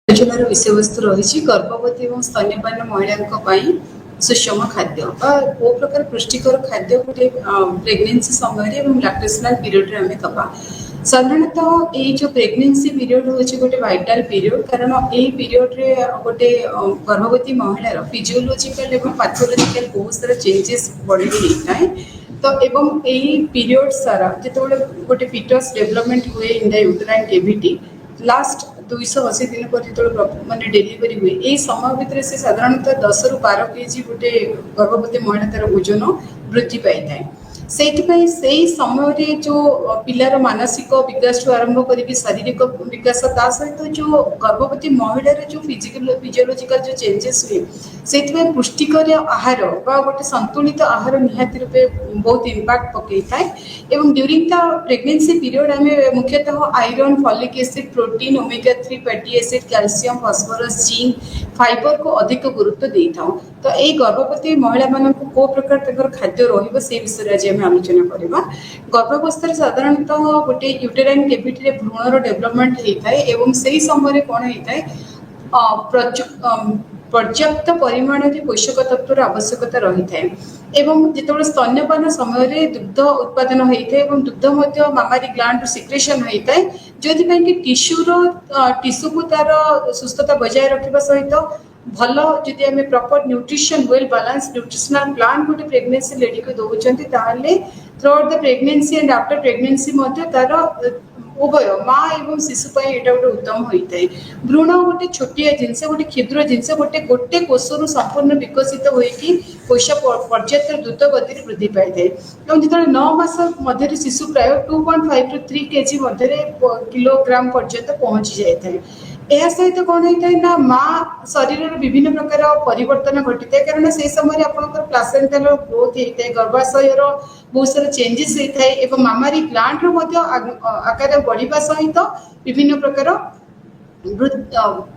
आलोचनार विषय वस्तु रही गर्भवती और स्तन्यपान महिला सुषम खाद्य को प्रकार पुष्टिकर खाद्य गोटे प्रेगनेंसी समय लैक्टेशनल पीरियड आम दबा साधारणतः ये जो प्रेगनेंसी पीरियड हूँ गोटे वाइटाल पीरियड कारण यही पीरियड रे गोटे गर्भवती महिलार फिजियोलॉजिकल और पैथोलॉजिकल बहुत सारा चेंजेस बॉडी में होता है। तो एवं यही पीरियड सारा जो गोटे फीटस डेवलपमेंट हुए in the uterine cavity last 280 दिन पर जो माने डेलीवरी हुए यही समय भितर से साधारणतः 10 रु 12 केजी गोटे गर्भवती महिला तार ओजन वृद्धि पाई था से समय जो पिलार मानसिक विकास आरंभ कर शारीरिक विकास ता सहित जो गर्भवती महिलार जो फिजियोलॉजिकल जो चेंजेस हुए से पुष्टिकर आहार गोटे संतुलित आहार निहाती रूपे बहुत इम्पैक्ट पकई था एवं ड्यूरिंग द प्रेगनेंसी पीरियड आम मुख्यतः iron folic acid protein omega 3 fatty acid calcium phosphorus zinc fibre को अधिक गुरुत्व दे था। तो यही गर्भवती महिला मान को प्रकार खाद्य रही विषय आज आम आलोचना करवा। गर्भावस्था साधारणतः गोटे यूटेराइन कैविटी भ्रूणर डेवलपमेंट होता है एवं से समय कौन होता है पर्याप्त परिमाण पोषक तत्वर आवश्यकता रही है एवं जो स्तन्यपान समय दुग्ध उत्पादन होता है दुग्ध मामारी ग्लैंड सिक्रेशन होता है जो कि टिश्यू को तार सुस्थता बजाय रखा सहित भल जदि आम proper nutrition well balance nutritional plan गोटे प्रेगनेंसी लेडी को दौरान through out the pregnancy and after pregnancy तार उभय माँ एवं शिशु गोटे उत्तम होता है। भ्रूण गोटे छोटिया जिनस गोटे क्षुद्र जिनस गोटे गोटे कोषर संपूर्ण विकसित होगी कोष पर्याप्त द्रुत गति वृद्धि पाई थाए जो 9 मास मध्य शिशु प्राय 2.5 to 3 केजी किलोग्राम पर्यंत पहुंची जाए। यह सहित कौन होता है ना माँ शरीर विभिन्न प्रकार परिवर्तन घटी है कारण से समय आपंकर प्लासेंटाल ग्रोथ होता है गर्भाशयर बहुत सारा चेंजेस होता है एवं मामारी ग्लैंड आकार बढ़िया सहित विभिन्न प्रकार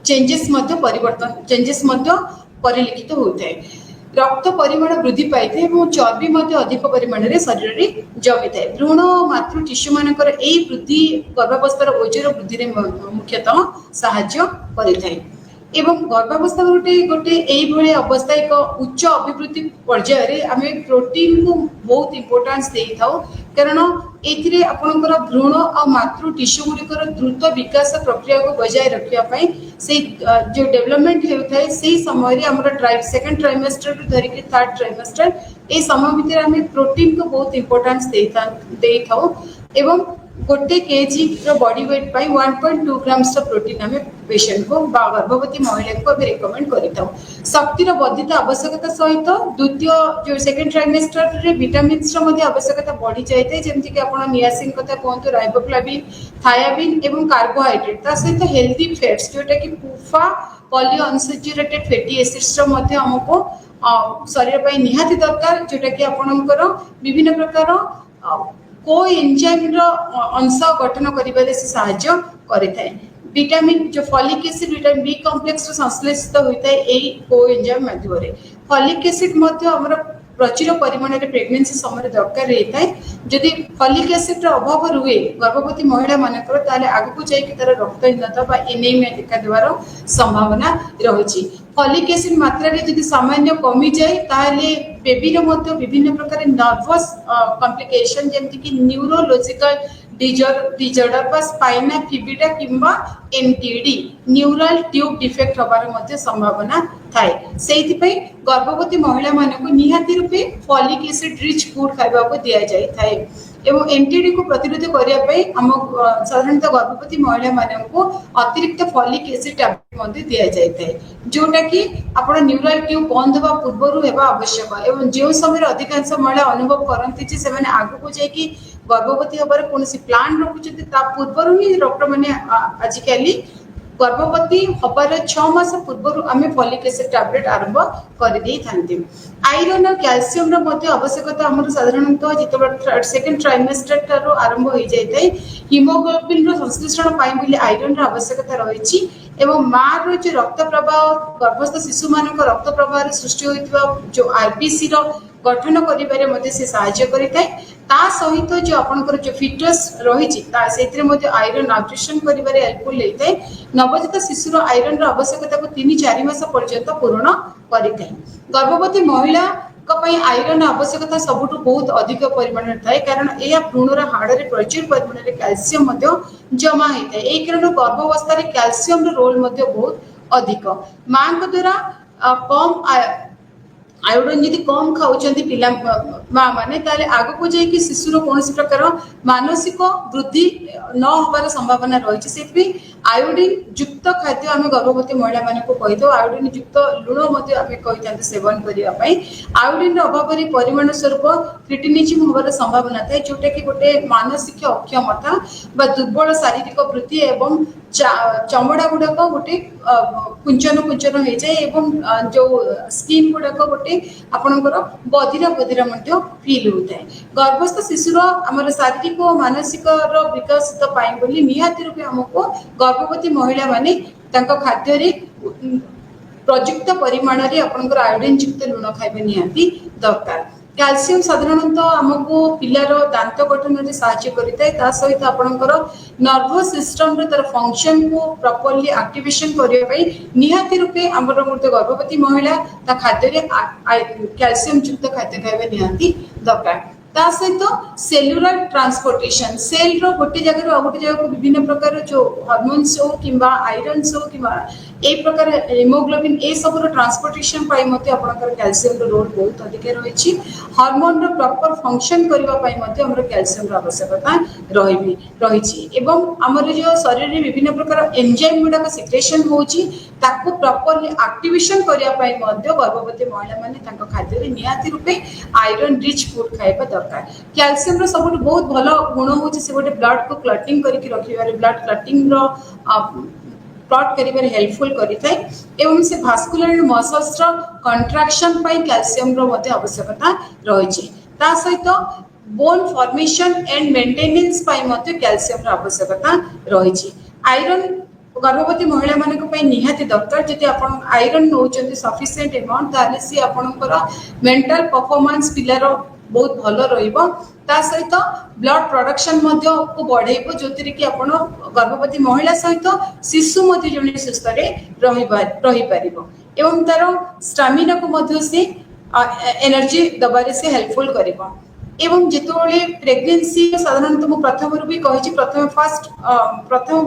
चेंजेस परिवर्तन चेंजेस परिलक्षित होता है। रक्त परिमाण वृद्धि पाई थे चर्बी अधिक परिमाण में शरीर में जमी था। भ्रूण मातृ टिश्यू मानकर यही वृद्धि गर्भावस्थार ओजन वृद्धि में मुख्यतः साहाय्य करें एवं गर्भावस्था गोटे गोटे यही अवस्था एक उच्च अभिवृद्धि पर्यायर आम प्रोटीन को बहुत इम्पोर्टान्स दे था कारण ये आपंकर भ्रूण और मातृ टिश्यू गुड़िकर द्रुत विकास प्रक्रिया को बजाय रखापी से जो डेवलपमेंट होता है से समय सेकेंड ट्राइमेस्टर टू धरिक थर्ड ट्राइमेस्टर ये समय भितर आम प्रोटीन को बहुत इम्पोर्टान्स दे था एवं गोटे केजी बॉडी वेट पाई 1.2 ग्राम्स प्रोटीन आम पेशेंट को गर्भवती महिला को रिकमेंड करता शक्तिर वर्धित आवश्यकता सहित द्वितीय जो सेकेंड ट्राइमेस्टर रे विटामिन्स आवश्यकता बढ़ी जाए जमीक आप नियासिन कथा कहतु राइबोफ्लाविन थायाबिन एवं कार्बोहाइड्रेट सहित हेल्दी फैट्स जोटा कि पुफा पॉलीअनसैचुरेटेड फैटी एसिड्स आमको शरीर पर निहाती दरकार जोटा कि आपणकर विभिन्न प्रकार को एंजाइम अंश गठन कर साहाय्य करें। विटामिन जो folic acid vitamin B complex संश्लेषित होता है यही को एंजाइम माध्यम फॉलिक एसिड प्रचुर परिमाण में प्रेगनेंसी समय दरकार होता है। जदि फॉलिक एसिड अभाव रुए गर्भवती महिला मानकर ताले आगु जाइए तार रक्तहीनता एनीमिया देखा देवार संभावना रही। फॉलिक एसिड मात्रा जदि सामान्य कमी जाए ताले बेबी विभिन्न प्रकार नर्वस कॉम्प्लिकेशन जमती कि न्यूरोलॉजिकल डिजॉर्डर स्पाइना फिबिटा किंबा एमटीडी न्यूरल ट्यूब डिफेक्ट होबार संभावना थाए से गर्भवती महिला मानक निहाती रूपे फॉलिक एसिड रिच फूड खावा को दि जाए एवं एमटीडी को प्रतिरोध करने आम साधारणतः गर्भवती महिला मानक अतिरिक्त फॉलिक एसिड टैबलेट दि जाए जोटा कि आप न्यूरल ट्यूब बंद होगा पूर्व होगा आवश्यक एवं जो समय अधिकांश महिला अनुभव करती से आगू जाकि गर्भवती हबार कौन प्लान रखुच्च पूर्व ही डॉक्टर मैंने आजिकली गर्भवती हबार 6 मास पूर्व आम फॉलिक एसिड टैबलेट आरंभ कर आयरन और कैल्शियम आवश्यकता आम साधारणतः जो सेकेंड ट्राइमेस्टर आरंभ हो जाए हिमोग्लोबिन संश्लेषण पाई आयरन आवश्यकता रही एवं माँ जो रक्त प्रवाह गर्भस्थ शिशु मान रक्त प्रवाह सृष्टि होता जो आरबीसी गठन करिबारे मध्ये से सहायता करिताय ता सहित जो आपनकर जो फिटस रहिछि ता सेतिरे मध्ये आयरन न्यूट्रिशन करिबारे हेल्पफुल लेइताय नवजात शिशुर आयरन रो आवश्यकता को 3-4 मास पर्यंत पूर्ण करिताय गर्भवती महिला आयरन आवश्यकता सबुठ बहुत अधिक परिमाण थाए कारण यह भ्रूणर हाड़ प्रचुर परिमाण कैल्शियम जमा होता है यही कारण गर्भावस्था कैल्शियम रोल बहुत अधिक माँ द्वारा कम आयोडीन यदि कम खाऊंच पिला माँ मैंने आग को जाकि शिशुर कौन प्रकार मानसिक वृद्धि न होबार संभावना रही से आयोडीन युक्त खाद्य आम गर्भवती महिला मानक कही था आयोडीन युक्त लुण कही था सेवन करने आयोडीन अभाव परिमाण स्वरूप क्रिटिनिज्म होबार संभावना थाए जोटा कि गोटे मानसिक अक्षमता दुर्बल शारीरिक वृद्धि एवं चमड़ा गुड़ाक गोटे कुंचन कुंचन हो जाए जो स्किन गुड़ाक गोटे आपणकर बधिरा बधिरा फिल होता है गर्भस्थ शिशुर आम शारीरिक और मानसिक विकसित बोली निहाती रूपे आमको गर्भवती महिला माने खाद्य प्रयुक्त परिमाण आपणकर आयोडीन युक्त लुण खाइबा निहाती दरकार कैल्शियम साधारणतः आमको पिलार दांत गठन में साहाय्य करिता सहित आपणकर नर्वस सिस्टम रे तार फंक्शन को प्रॉपर्ली एक्टिवेशन करने निहाती रूपे आमर गोटे गर्भवती महिला ता खाद्य कैल्शियम युक्त खाद्य खाइबा निहाती दरकार ता सहित सेलुलर ट्रांसपोर्टेशन सेल रो गोटे जगह गोटे जगह विभिन्न प्रकार जो हार्मोन्स हो किंबा आयरन्स हो किंबा ए प्रकार हेमोग्लोबिन ए सब ट्रांसपोर्टेशन पाई मते आपनकर कैल्शियम रो रोल बहुत अधिक रही हार्मोन रो प्रॉपर फंक्शन करबा पाई मते हमर कैल्शियम रो आवश्यकता रही एवं हमर जो शरीर रे विभिन्न प्रकार एंजाइम गुडा सिक्रेशन होची ताको प्रॉपर्ली एक्टिवेशन करिया पाई मते गर्भवती महिला माने ताको खाद्य रे नियाति रूपे आयरन रिच फूड खाइबा दरकार कैल्शियम रो सब बहुत भलो गुण होची से गोटे ब्लड को क्लटिंग करके रखिबारे ब्लड क्लटिंग रो क्लॉट करिबारे हेल्पफुल करिथाय एवं से भास्कुलर मसल्स रो कंट्रैक्शन पाई कैल्शियम रो मते आवश्यकता रही ता सहित बोन फॉर्मेशन एंड मेंटेनेंस पाई मते कैल्शियम रो आवश्यकता रही आयरन गर्भवती महिला मानक पई निहाती दरकार जदि आपण आयरन नौचंती सफिशिएंट अमाउंट ताले सी आपणकर मेंटल परफॉर्मेंस पिलार बहुत भलो रहिबो ता सहित ब्लड प्रोडक्शन को बढ़ेबो जोतिर कि आपण गर्भवती महिला सहित शिशु मध्य जने सुस्थ रे रहि परिबो एवं तार स्टैमिना को मध्य से एनर्जी दबारे से हेल्पफुल करिबो एवं जेतोले प्रेगनेंसी साधारणतः मु प्रथम रु भी कहि प्रथम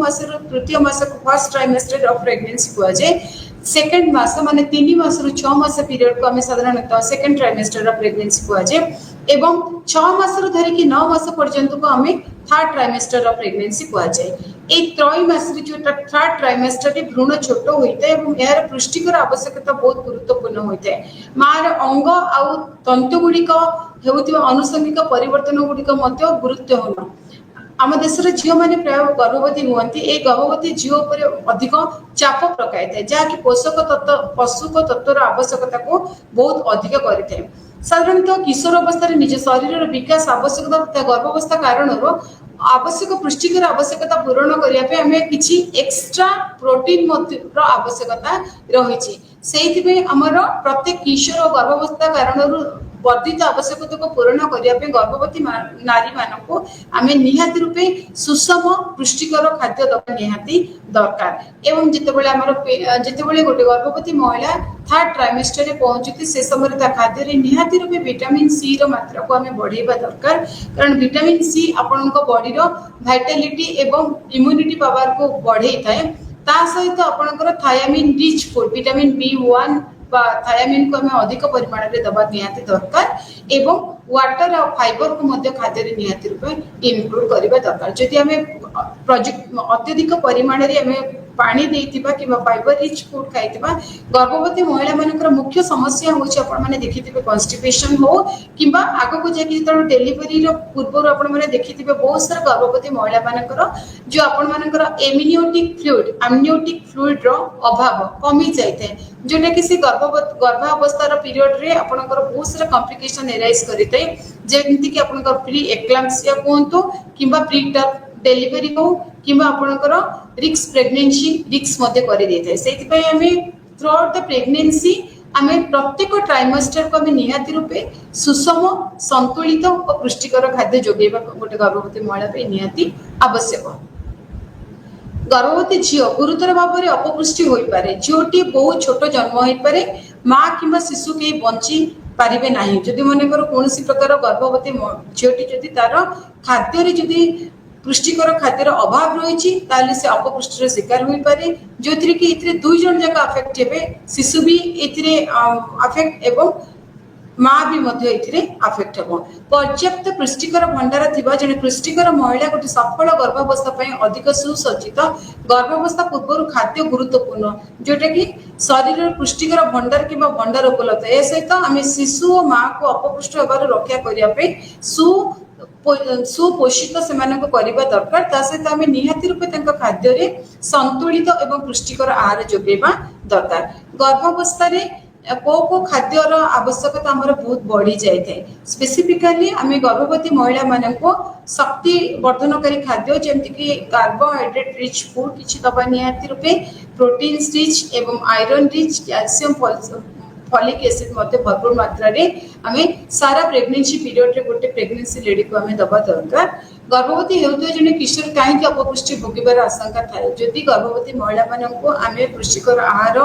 मास तृतीय मास फर्स्ट ट्राइमेस्टर ऑफ प्रेगनेंसी को जाए सेकेंड मास माने 3 मास रु 6 मास पीरियड को हमें साधारणतः सेकेंड ट्राइमेस्टर ऑफ प्रेगनेंसी को जाए एवं 6 मास रु धरि कि 9 मास पर्यंत को हमें थर्ड ट्राइमेस्टर ऑफ प्रेगनेंसी को जाए एक त्रैमास जो थर्ड ट्राइमेस्टर रे भ्रूण छोट होइते एवं यार पुष्टिकर आवश्यकता बहुत गुरुत्वपूर्ण होइते मार अंग आउ तंतु गुडी को हेउतिबा अनुसंगिक परिवर्तन गुडी को मध्य गुरुत्वपूर्ण आम देश झील मैंने प्राय गर्भवती हमें ये गर्भवती झील पर अधिक चाप पकाई था जहाँकि पोषक तत्व पशुक तत्वर आवश्यकता को बहुत अधिक करें साधारणतः किशोर अवस्था निज शरीर विकास आवश्यकता तथा गर्भावस्था कारण आवश्यक पुष्टिकर आवश्यकता पूरण करने किसी एक्स्ट्रा प्रोटीन आवश्यकता रही से आमर प्रत्येक किशोर गर्भावस्था कारण वर्धित आवश्यकता को पूरण करने गर्भवती नारी मानक आम निहाती रूपे सुषम पुष्टिकर खाद्य दबा निहाती दरकार एवं जितेबाला गोटे गर्भवती महिला थर्ड ट्राइमेस्टर में पहुंचती से समय खाद्य निहाती रूपे विटामिन सी रो मात्रा को आम बढ़ेबा दरकार कारण विटामिन सी आपण बॉडी रो वाइटालिटी एवं इम्यूनिटी पावर को बढ़े थाए ता सहित आपणकर thiamine rich food vitamin B1 thiamine को हमें अधिक परिमाण में दबा निहाती दरकार एवं वाटर और फाइबर को मध्य खाद्य निहाती रूपे इनक्लूड करबा दरकार जदि हमें प्रोजेक्ट अत्यधिक परिमाण रे हमें पानी देइतिबा किबा फाइबर रिच फूड खाइतिबा गर्भवती महिला मानकर मुख्य समस्या होछि आपण माने देखितिबे कॉन्स्टिपेशन हो किबा आगो को जेकि त डेलीवरी रो पूर्व आपण माने देखितिबे बहुत सारा गर्भवती महिला मानकर जो आपण मानकर एमनियोटिक फ्लूइड रो अभाव कमी जाइते जोने कि से गर्भावस्था रो पीरियड रे आपनकर बहुत सारा कॉम्प्लिकेशन एराइज करिते जेंति कि आपनकर प्री एक्लाम्सिया कोंतो किबा प्री टर्म डेलीवरी हो किबा आपनकर रिक्स प्रेगनेंसी रिक्स मध्ये करि देते सेति पय हमें थ्रू आउट द प्रेगनेंसी आमे प्रत्येक ट्राइमेस्टर को आमे निहाती रूपे सुषम संतुलित और पुष्टिकर खाद्य जोगेबा गोटे गर्भवती महिला पे निहाती आवश्यक। गर्भवती झील गुरुतर भाव में अपपुष्टि हो पारे, झीलटी बहुत छोट जन्म हो पारे, माँ कि शिशु के बंची पारे ना। जदि मनकर कौन प्रकार गर्भवती झीलटी जदि तार खाद्य जदि पुष्टिकर खाद्यर अभाव रही से अपपुष्टर शिकार हो पारे, जो थी कि दुई जन जाक अफेक्ट हे, शिशु भी अफेक्ट एवं माँ भी अफेक्ट हो। पर्याप्त पुष्टिकर भंडार थिबा जने पुष्टिकर महिला गोटे सफल गर्भावस्था अधिक सुसज्जित गर्भावस्था पूर्व खाद्य गुरुत्वपूर्ण, जोटा कि शरीर पुष्टिकर भंडार कि भंडार उपलब्ध। ए सहित आम शिशु और माँ को अपपुष्ट होबार रक्षा करने सुपोषित से करने दरकार। ता सहित आम निहाती रूपे खाद्य संतुलित एवं पुष्टिकर आहार जोगेबा दरकार। गर्भावस्था को खाद्यर आवश्यकता आमर बहुत बढ़ी जाए। स्पेसिफिकाली आम गर्भवती महिला मान को शक्ति वर्धनकारी खाद्य जमती कि कार्बोहाइड्रेट रिच फूड किसी दबा निहाती रूपे, प्रोटीन रिच एवं iron rich, calcium, folic acid भरपूर मात्रा रे आमे सारा प्रेगनेंसी पीरियड रे गोटे प्रेगनेंसी लेडी को आमे दबा दरकार। गर्भवती होते जने किशोर कहीं अपपुष्टि भोगिबार आशंका थाए, जदि गर्भवती महिला मान को आमे पुष्टिकर आहार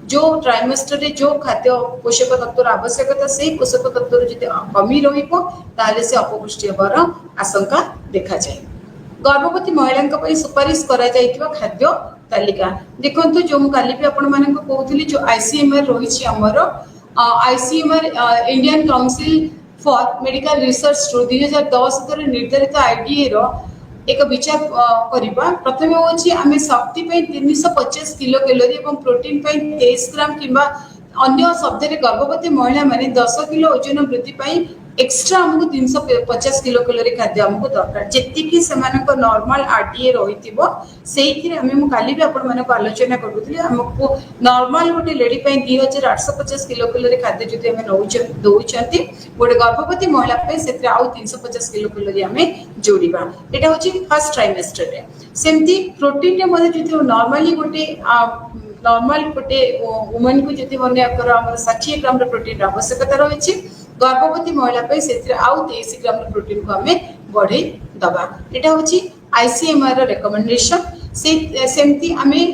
जो ट्राइमेस्टर रे जो खाद्य पोषक तत्व आवश्यकता से पोषक तत्व जदि कमी रही से अपपुष्टि होबार आशंका देखा जाए। गर्भवती महिला सुपारिश करा जाइतिबा खाद्य तालिका देखो, जो काली भी आपण माने को कहउथली जो आईसीएमआर रही हमर ICMR Indian council for medical research 2010 निर्धारित आईडीए रो एक विचार करबा। प्रथम होची आमे शक्ति पे 350 किलो कैलोरी एवं प्रोटीन पे 23 ग्राम किंबा अन्य शब्द रे गर्भवती महिला माने 10 किलो ओजन वृद्धि पाई एक्स्ट्रा हमको 350 किलो कैलोरी खाद्य हमको दरकार। जेति कि सेमानक नॉर्मल आरटीए रहितिबो सेइथिरे हमें काली भी आपण माने आलोचना करूथली। हमको नॉर्मल गोटे लेडी पे 2850 किलो कैलोरी खाद्य जति हमें दउचंती, गोटे गर्भवती महिला पे सेते आउ 350 किलो कैलोरी हमें जोड़िबा। एटा होची फर्स्ट ट्राइमेस्टर रे। सेमती प्रोटीन रे मध्ये जति नॉर्मली गोटे नॉर्मल गोटे वुमन को जति मने आकर हमर 60 ग्राम रे प्रोटीन आवश्यकता रही, गर्भवती महिला पे से आउ 23 ग्राम प्रोटीन को हमें बढ़े दबा। एटा होची आईसीएमआर रिकमेंडेशन। सेमती आमे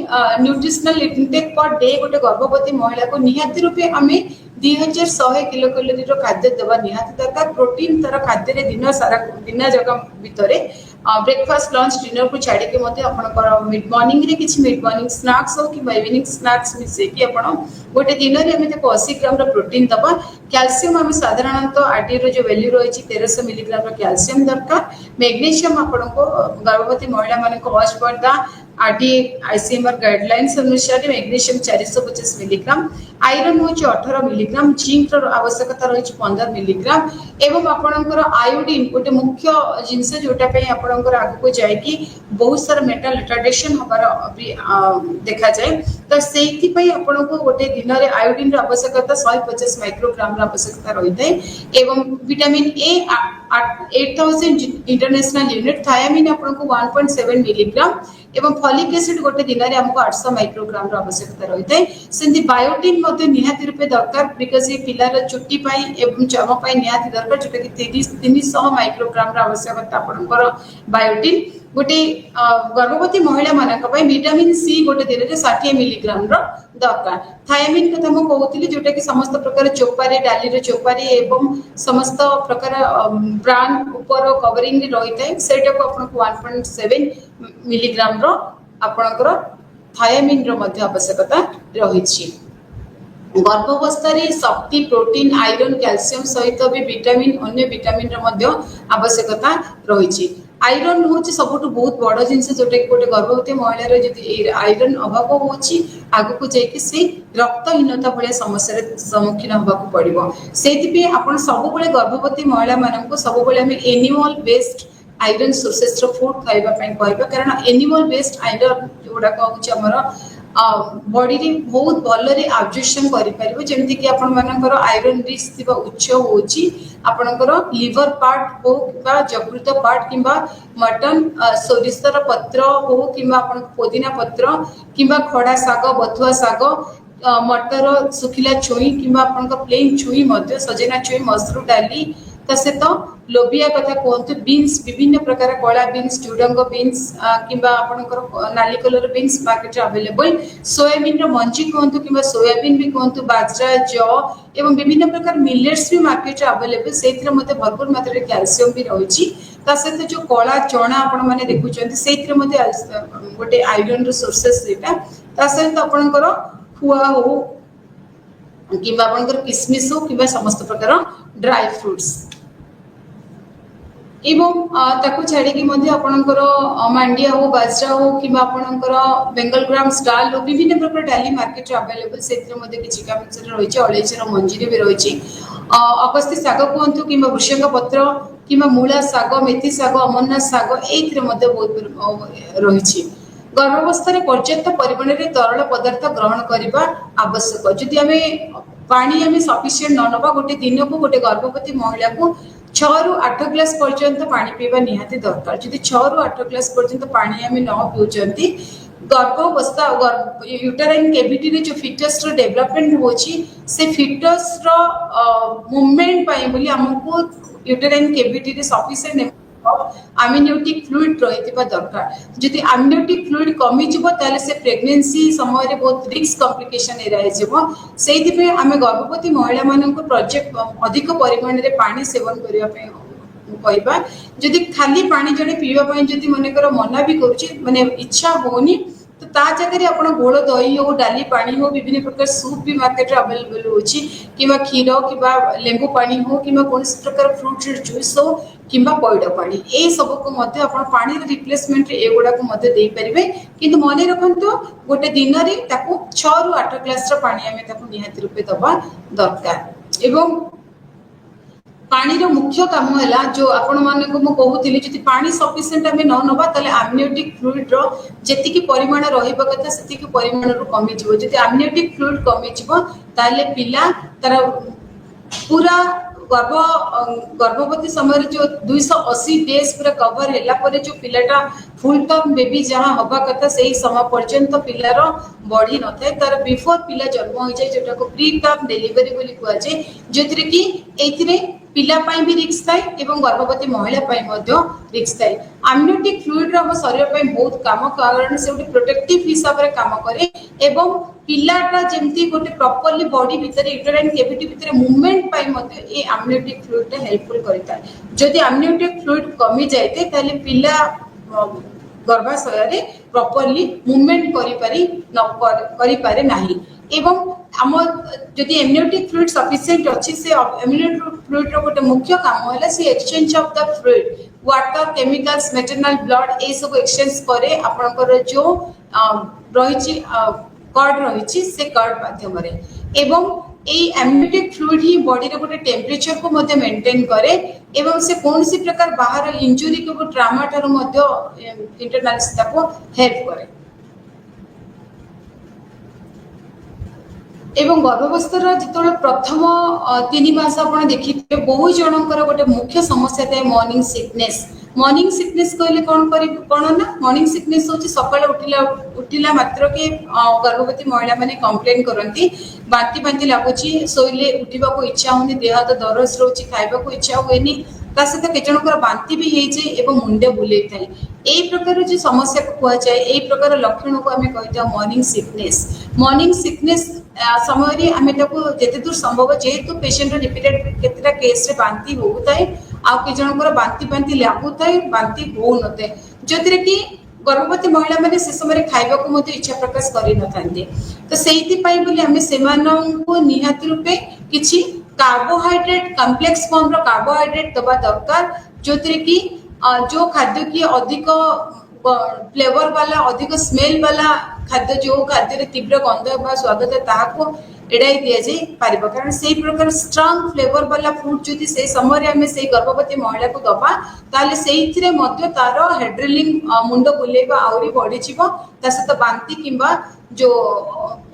न्यूट्रिशनल इंटेक पर डे गोटे गर्भवती महिला को निहाती रूपे आमे 2100 किलो कैलोरी रो खाद्य दबा निहाती दरकार। प्रोटीन तर खाद्य रे दिन सारा दिन जगह भितरे ब्रेकफास्ट लंच डिनर को छाड़ी के मते आपण मिड मॉर्निंग रे किछि मिड मॉर्निंग स्नैक्स हो कि इवनिंग स्नैक्स मिसे कि आपण गोटे दिन रे हमें 80 ग्राम रो प्रोटीन दबा। कैल्शियम हमें साधारणतः आरटी रो जो वैल्यू रही 1300 मिलीग्राम रो कैल्शियम दरकार। मैग्नीशियम आपण को गर्भवती महिला माने को आज पर दा आरटीए आईसीएमआर गाइडलाइंस अनुसार मैग्नीशियम 450 मिलीग्राम, आयरन हो 18 मिलीग्राम, जिंक रो आवश्यकता रही 15 मिलीग्राम एवं आपणकर आयोडीन गोटे मुख्य जिनस जोटा पे आपणकर आगु को जाय कि बहुत सारा मेटल रिटार्डेशन हबार देखा जाए। तो सेति पई आपणको गोटे दिन रे आयोडीन रो आवश्यकता 150 माइक्रोग्राम रो आवश्यकता रही है एवं vitamin A 8000 international unit, thiamine आपणको 1.7 मिलीग्राम एवं फॉलिक एसिड गोटे दिन रे हमको 800 माइक्रोग्राम रो आवश्यकता रही है। सेंती बायोटिन मध्ये निहाती रूपे दरकार, बिकॉज ये पिलार चुट्टी पाई एवं चर्म पाई निहाती दरकार, जोटा कि 300 माइक्रोग्राम रो आवश्यकता आपणकर बायोटिन। गोटे गर्भवती महिला मानक पई विटामिन सी गोटे दिन रे 60 मिलीग्राम रो दरकार। थायामिन कथा म कहउतली जोटा कि समस्त प्रकार चोपारे डाली रे चोपारे एवं समस्त प्रकार ब्रान ऊपर कवरिंग रही है, सेटा को आपन 1.7 मिलीग्राम रो आपनकर थायामिन रो मध्य आवश्यकता रही। गर्भावस्था रे शक्ति प्रोटीन आयरन कैल्शियम सहित भी विटामिन अन्य विटामिन रो मध्य आवश्यकता रही। आयरन होची सबुठु बहुत बड़ जिनस जोटा कि गोटे गर्भवती महिला रे जदि आयरन अभाव होची आगु को जाई कि से रक्तहीनता भलिया समस्या रे सम्मुखीन होबाकू पड़िबो। सेति पे आपण सब बेले गर्भवती महिला मानन को सब बेले हमें एनिमल बेस्ड आयरन सोर्सेस रो फूड खाइबा पई कहबा, कारण एनिमल बेस्ड आयरन जोडा कहउची हमर बॉडी रे बहुत भल रे एब्जॉर्प्शन करि परिबो। जेमति कि आपण मानकर आयरन रिच थिबा उच्च होची आपणकर लिवर पार्ट हो किबा जकृत पार्ट किबा मटन सोरिषर पत्र हो किबा आपण पुदीना पत्र किबा खड़ा साग बथुआ साग मटर सुखिला छुई कि प्लेन छुई सजना छुई मसरू डाली ता सहित लोबिया कथा कहतु बीन्स विभिन्न प्रकार कला बीन्स झुडंग बीन्स कि नाली colour beans market available soybean मंजी कहतु कि सोयाबीन भी कहतु बाजरा जौ एवं विभिन्न प्रकार मिलेट्स भी मार्केट अवेलेबल से भरपूर मात्रा कैल्शियम भी रही सहित जो कला चना आपण मैंने देखुं गोटे आयरन सोर्सेस सहित आपणकर खुआ हो कि किसमिश हो कि समस्त प्रकार ड्राई फ्रूट्स एवं ताकू छाड़ी आपणकर मांडिया हो बाजरा हो कि बेंगल ग्राम्स डाल हो विभिन्न प्रकार डाली मार्केट अवेलेबल से रही अलैचर मंजी भी रही अगस्ती शाग कहतु कि वृषंग पत्र कि मूला शाग मेथी शाग अमरनाथ शाग ये बहुत रही गर्भावस्था पर्याप्त परिमाण में तरल पदार्थ ग्रहण करने आवश्यक जदि आम पानी आम सफिसीयंट न नवा गोटे दिन को गोटे गर्भवती महिला को 6 ରୁ 8 ग्लास पर्यंत पानी पीवा निहाती दरकार जदि 6 ରୁ 8 ग्लास पर्यंत पानी आम न पिउचंती गर्भावस्था यूटेराइन कैविटी रे जो फिटस रो डेवलपमेंट होची से फिटस रो मूवमेंट पाई बोली हमको यूटेराइन कैविटी रे सफिशिएंट आमनियोटिक फ्लूइड रही दरकार जदि आमनियोटिक फ्लूइड कमी ताले से प्रेगनेंसी समय रे बहुत रिस्क कॉम्प्लिकेशन से आम गर्भवती महिला मान प्रोजेक्ट अधिक परिमाण में पानी सेवन करने कहवा जदि खाली पानी जड़े पीवा जदि मनकर मना भी करुचे माने इच्छा होनी तो ता जगह आप गोल दही हो डाली पानी हो विभिन्न प्रकार सूप भी मार्केट अवेलेबल होची किबा क्षीर किबा लेंबू पानी हो किबा कौन प्रकार फ्रूट जूस हो किबा पैड पानी ए सब को मध्य आपण पानी रिप्लेसमेंट रे एगुडा को मध्य देई परिबे किंतु मने रखंतो गोटे दिन रे ताकू 6 ରୁ 8 ग्लास रो पानी हमें ताकू निहाती रूपे दबा दरकार एवं पानी रो मुख्य काम है जो आपण माने को कहूली जदि पानी सफिशिएंट आम न नवा ताले आमनियोटिक फ्लूइड रो जेतिकी परिमाण रहिबा कथा सेतिकी परिमाण रो कमी जिवो जदि आमनियोटिक फ्लूइड कमी जिवो ताले पिला तार पूरा गर्भवती समय जो 280 डेज पूरा कवर हैला परे जो पिलाटा फुल टर्म बेबी जहां हवा कथा सही समय पर्यंत पिलार बढ़ी न थाए तार बिफोर पिला जन्म हो जाए जोटा को प्री टर्म डिलीवरी बोली कुआ जाए जोथिरे कि एथिरे पिला पाई भी रिस्क थाए एवं गर्भवती महिला पाई मध्य रिस्क थाए आमनियोटिक फ्लूइड रो हम शरीर पाई बहुत काम कारण से गोटे प्रोटेक्टिव हिसाब रे काम करे एवं पिलाटा जेमती गोटे प्रॉपर्ली बॉडी भीतर यूटेराइन कैविटी भीतर मूवमेंट पाई मध्य ए आमनियोटिक फ्लूइड टा हेल्पफुल करता है जदि आमनियोटिक फ्लूइड कमी जायते ताले पिला गर्भाशय रे प्रॉपर्ली मूवमेंट करि पारे नाही एवं आम जदि एमनियोटिक फ्लूइड सफिशिएंट अछि से एमनियोटिक फ्लूइड रो गोटे मुख्य काम होला से exchange of the fluid water chemicals maternal blood ए सब एक्सचेंज करे आपनकर जो रहिछि कर्ड रही से कर्ड माध्यम एवं एमनियोटिक फ्लूइड ही बॉडी रे गोटे टेम्परेचर को मध्य मेंटेन करे एवं से कौन सी प्रकार बाहर इंजुरी को ट्रामा ठार मध्य इंटरनल को हेल्प करे एवं गर्भावस्था जो प्रथम 3 मास आप देखिए बहु जनकर गोटे मुख्य समस्या थाए मॉर्निंग सिकनेस कहले कौन ना मॉर्निंग सिकनेस होची सकाळ उठिला मात्र के गर्भवती महिला माने कंप्लेन करती बांती बांती लगुच शोले उठा को इच्छा होनी देह हाथ दरज रोचे खाइबा को इच्छा हुए सहित केजनकर बांती भी हो मुंडे बुले था यही प्रकार जो समस्या को कह जाए यही प्रकार लक्षण को आम कही मॉर्निंग सिकनेस समय आम जिते दूर संभव जेहेतु पेशेंट रिपीटेड केतटा केस रे बांती होउताय आ के जनकर बांती बांती लागुताय बांती हो नते जतिरे कि गर्भवती महिला माने से समय खाइबा को मते इच्छा प्रकाश करि नथांते तो सेहिति पई बोली हमें सेमानंको निहाती रूपे किछि कार्बोहाइड्रेट कॉम्प्लेक्स फॉर्म रो कार्बोहाइड्रेट दबा दरकार जोतिरे कि जो खाद्य की अधिक फ्लेवर वाला अधिक स्मेल वाला खाद्य जो खाद्य रे तीव्र गंध बा स्वाद है ताको एड़ाई दिया जाए पारिबा कारण से प्रकार स्ट्रांग फ्लेवर वाला फूड जदि से समय आम से गर्भवती महिला को दबा ताले सेइथिरे मध्य तार हेड्रेलिंग मुंड बुलेबा आउरी बढ़ी जीवो ता सहित बांती किंबा जो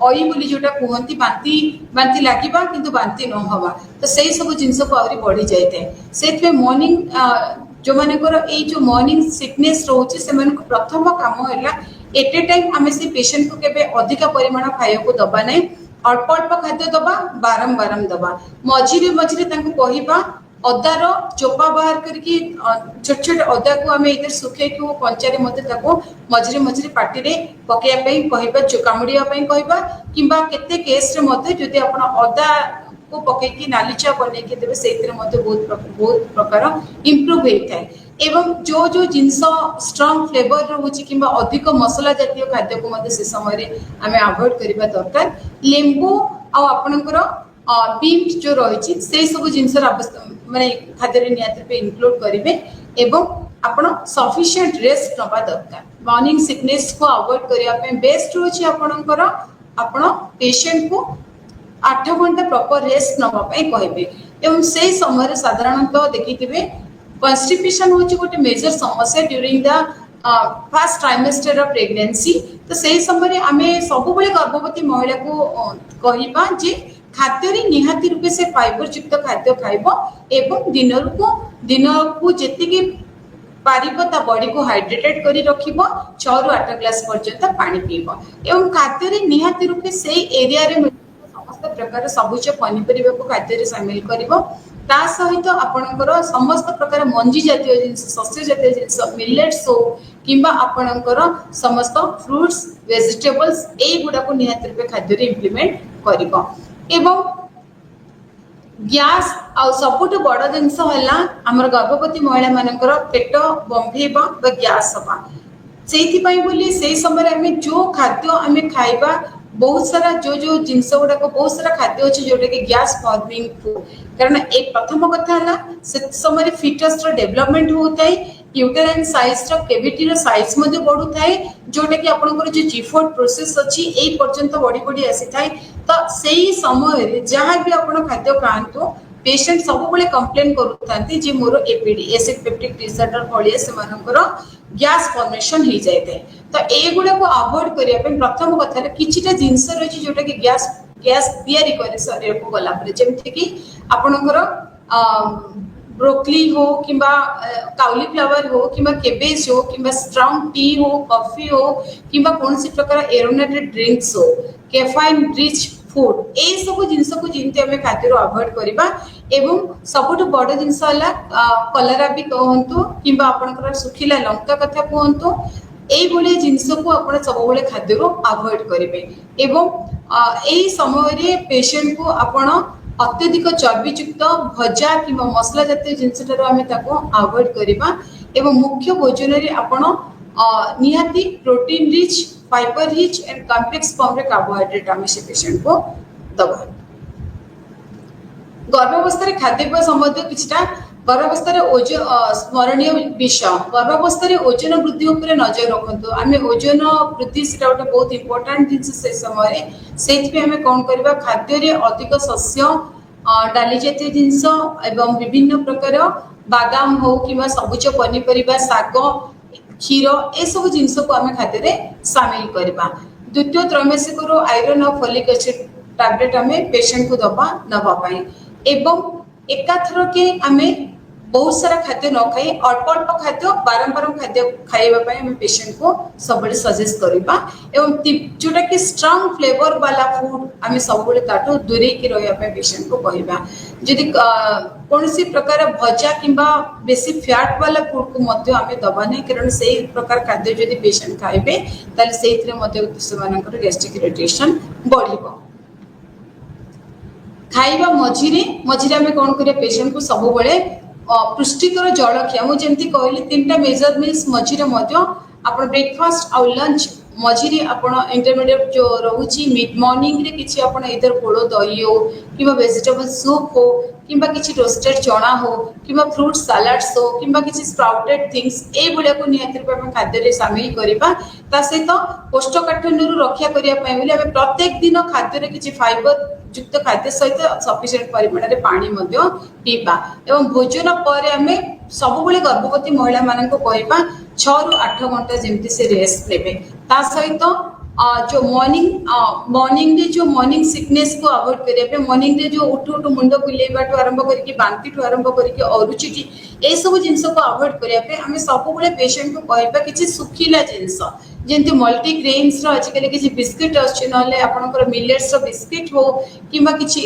ऑई बोली जोटा कहती बांती बांती लागिबा किंतु बांती न हवा तो सेई सब जिंस को आउरी बढ़ी जाइते सेथि मॉर्निंग जो मानकर ए जो मॉर्निंग सिकनेस रोचे से प्रथम काम है एट ए टाइम आम से पेशेंट को केबे अधिक परिमाण खाया को दबा नहीं अल्प अल्प खाद्य दबा बारंबार दबा मझिरे मझिरे कहवा अदार चोपा बाहर करके छोट छोट अदा को आम इधर सुखे कंचारे मझिरे मझिरे पार्टी पकड़ाई कहवा कामुड़िया कहवा कि केते केस जदि अदा को पकईकी नाली चा बनईकी देवे से बहुत प्रकार इम्प्रूव होता है एवं जो जो जिनस स्ट्रॉन्ग फ्लेवर रोचे कि अधिक मसला जातीय खाद्य को से समय आम अवॉइड करने दरकार लेंबू आपणकर बीट जो रही से सब जिनस माने खाद्य निहाती इनक्लूड करेंगे एवं आपण सफिशिएंट रेस्ट नवा दरकार मॉर्निंग सिकनेस को अवॉइड करने बेस्ट रोचे आपणकर आपण पेशेंट को 8 घंटा प्रॉपर रेस्ट नवाई कहे एवं से समय साधारणतः देखिए कन्स्टिपेशन हूँ गोटे मेजर समस्या during the first trimester of pregnancy तो से समय आम सब गर्भवती महिला को कहवा जे खाद्य निहाती रूपे से फाइबर युक्त खाद्य खाइब एवं दिन को जी पारिबता बॉडी को हाइड्रेटेड करी रखिबो 6 ରୁ 8 ग्लास पर्यंत पानी पीबो एवं खाद्य निहाती रूपे से एरिया रे समस्त प्रकार सबुज पनीपरिया को खाद्य सामिल करिवो ता सहित आपणकर समस्त प्रकार मंजी जातीय जिनस शस्य जातीय जिनस मिलेट्स हो किंबा आपणकर समस्त फ्रूट्स वेजिटेबल्स ए गुडा को निहाती रूपे खाद्य रे इंप्लीमेंट करिवो एवं गैस आ सबुठ बड़ जिनस है आमर गर्भवती महिला मानकर पेट बंभेबा गैस हवा से बोली समय आम जो खाद्य आम खाइबा बहुत सारा जो जो जिनस गुड़ाक बहुत सारा खाद्य अच्छे जोटा कि गैस फॉर्मिंग फूड कारण एक प्रथम कथा है से समय फिटस डेवलपमेंट होता है यूटेराइन साइज कैविटी साइज बढ़ू थाए जोटा कि आपंकर जो जीफोर्ड प्रोसेस अच्छी यही पर्यंत बढ़ी बढ़ी आसी थाए तो सही समय जहाँ भी आप खाद्य खातु पेशेंट सब कंप्लेन करुँचे मोर एपीडी एसिड पेप्टिक डिसऑर्डर भाया से गैस फॉर्मेशन हो जाए तो एगुड़ा को अवॉइड करने प्रथम कथा किछिटा जिनस रही जोटा कि गैस गैस तैयारी करे शरीर को गला जमती कि आपणकर ब्रोकली हो कि काउलीफ्लावर हो कि केबेज हो कि स्ट्रॉन्ग टी हो कॉफी हो कि कौन प्रकार एरोमेटेड ड्रिंक्स हो कैफाइन रिच फूड ए सब जिनस को जमी आम खाद्य अवॉइड करवा एवं सबुठ बड़ जिनस कलरा भी कहतु कि सुखिला लंका कथा कहतु यही जिनस को आप सब खाद्य अवॉइड करेंगे एवं यही समय पेशेंट को आपण अत्यधिक चर्बीयुक्त भजा कि मसला जातीय जिनस अवॉइड करवा एवं मुख्य भोजन आपण निहाती protein rich fibre rich and complex form रे कार्बोहाइड्रेट आम से पेशेंट को दबा गर्भावस्था खाद्य संबंधित किछटा गर्भावस्था स्मरणीय विषय गर्भावस्था ओजन वृद्धि उपर नजर रखु आम ओजन वृद्धि से गोटे बहुत इंपोर्टाट जिन से समय से आम कौन करवा खाद्य अधिक शस्य डाली जातीय जिनस एवं विभिन्न प्रकार बादाम हो कि सबुज पनीपरिया शाग क्षीर ए सब जिनस को आम खाद्य सामिल करवा द्वितीय त्रैमासिक आयरन और फोलिक एसिड टैबलेट आम पेशेंट को दबा नवाई एवं एकाथर के आम बहुत सारा खाद्य न खाई अल्प अल्प खाद्य बारंबार खाद्य खाइबा आम पेशेंट को सब सजेस्ट करवा एवं जोटा कि स्ट्रॉन्ग फ्लेवर वाला फूड आम सब ताठू दूरे रहा पेशेंट को कहवा जदि कौन प्रकार भजा कि बेसी फैट वाला फूड को आम दबा नहीं कारण से प्रकार खाद्य जदि पेशेंट खाइबे ताले से गैस्ट्रिक इरिटेशन बढ़िबो खाइबा मझिरे मझिरे आम कौन करिया पेशेंट को सब पुष्टिकर जलखिया मुझे कहली 3टा मेजर मील्स मझिरे आप ब्रेकफास्ट आउ लंच मझिरे आप इंटरमीडिएट जो रोची मिड मॉर्निंग रे किछि आपण इधर घोल दही हो कि वेजिटेबल सूप हो कि किछि रोस्टेड चना हो कि फ्रूट सलाड्स हो कि किछि स्प्राउटेड थिंग्स ए भलिया को निहाती रूपे खाद्य रे शामिल करबा ता सहित कोष्ठकाठिन्य रक्षा करिया पय बोली आमे प्रत्येक दिन खाद्य रे किछि फाइबर युक्त खाद्य सहित सफिशिएंट परिमाण रे पानी मध्य पीबा एवं भोजन पर आमे सब गर्भवती महिला मान को कहबा 6 ରୁ 8 घंटा जमती से रेस्ट लेबे ता सहित जो मॉर्निंग रे जो मॉर्निंग सिकनेस को अवॉइड करिया मॉर्निंग रे जो उठु उठु मुंड बुलेबा ठु आरंभ करके बांती ठु आरंभ करके अरुचिटी ए सब जिंस को अवॉइड करिया हम सब बेले पेशेंट को कहबा किछि सुखिला जिंस जेंति मल्टी ग्रेन्स रो आजकल किछि बिस्किट अछि नले आपनकर मिलेट्स रो बिस्किट हो किबा किछि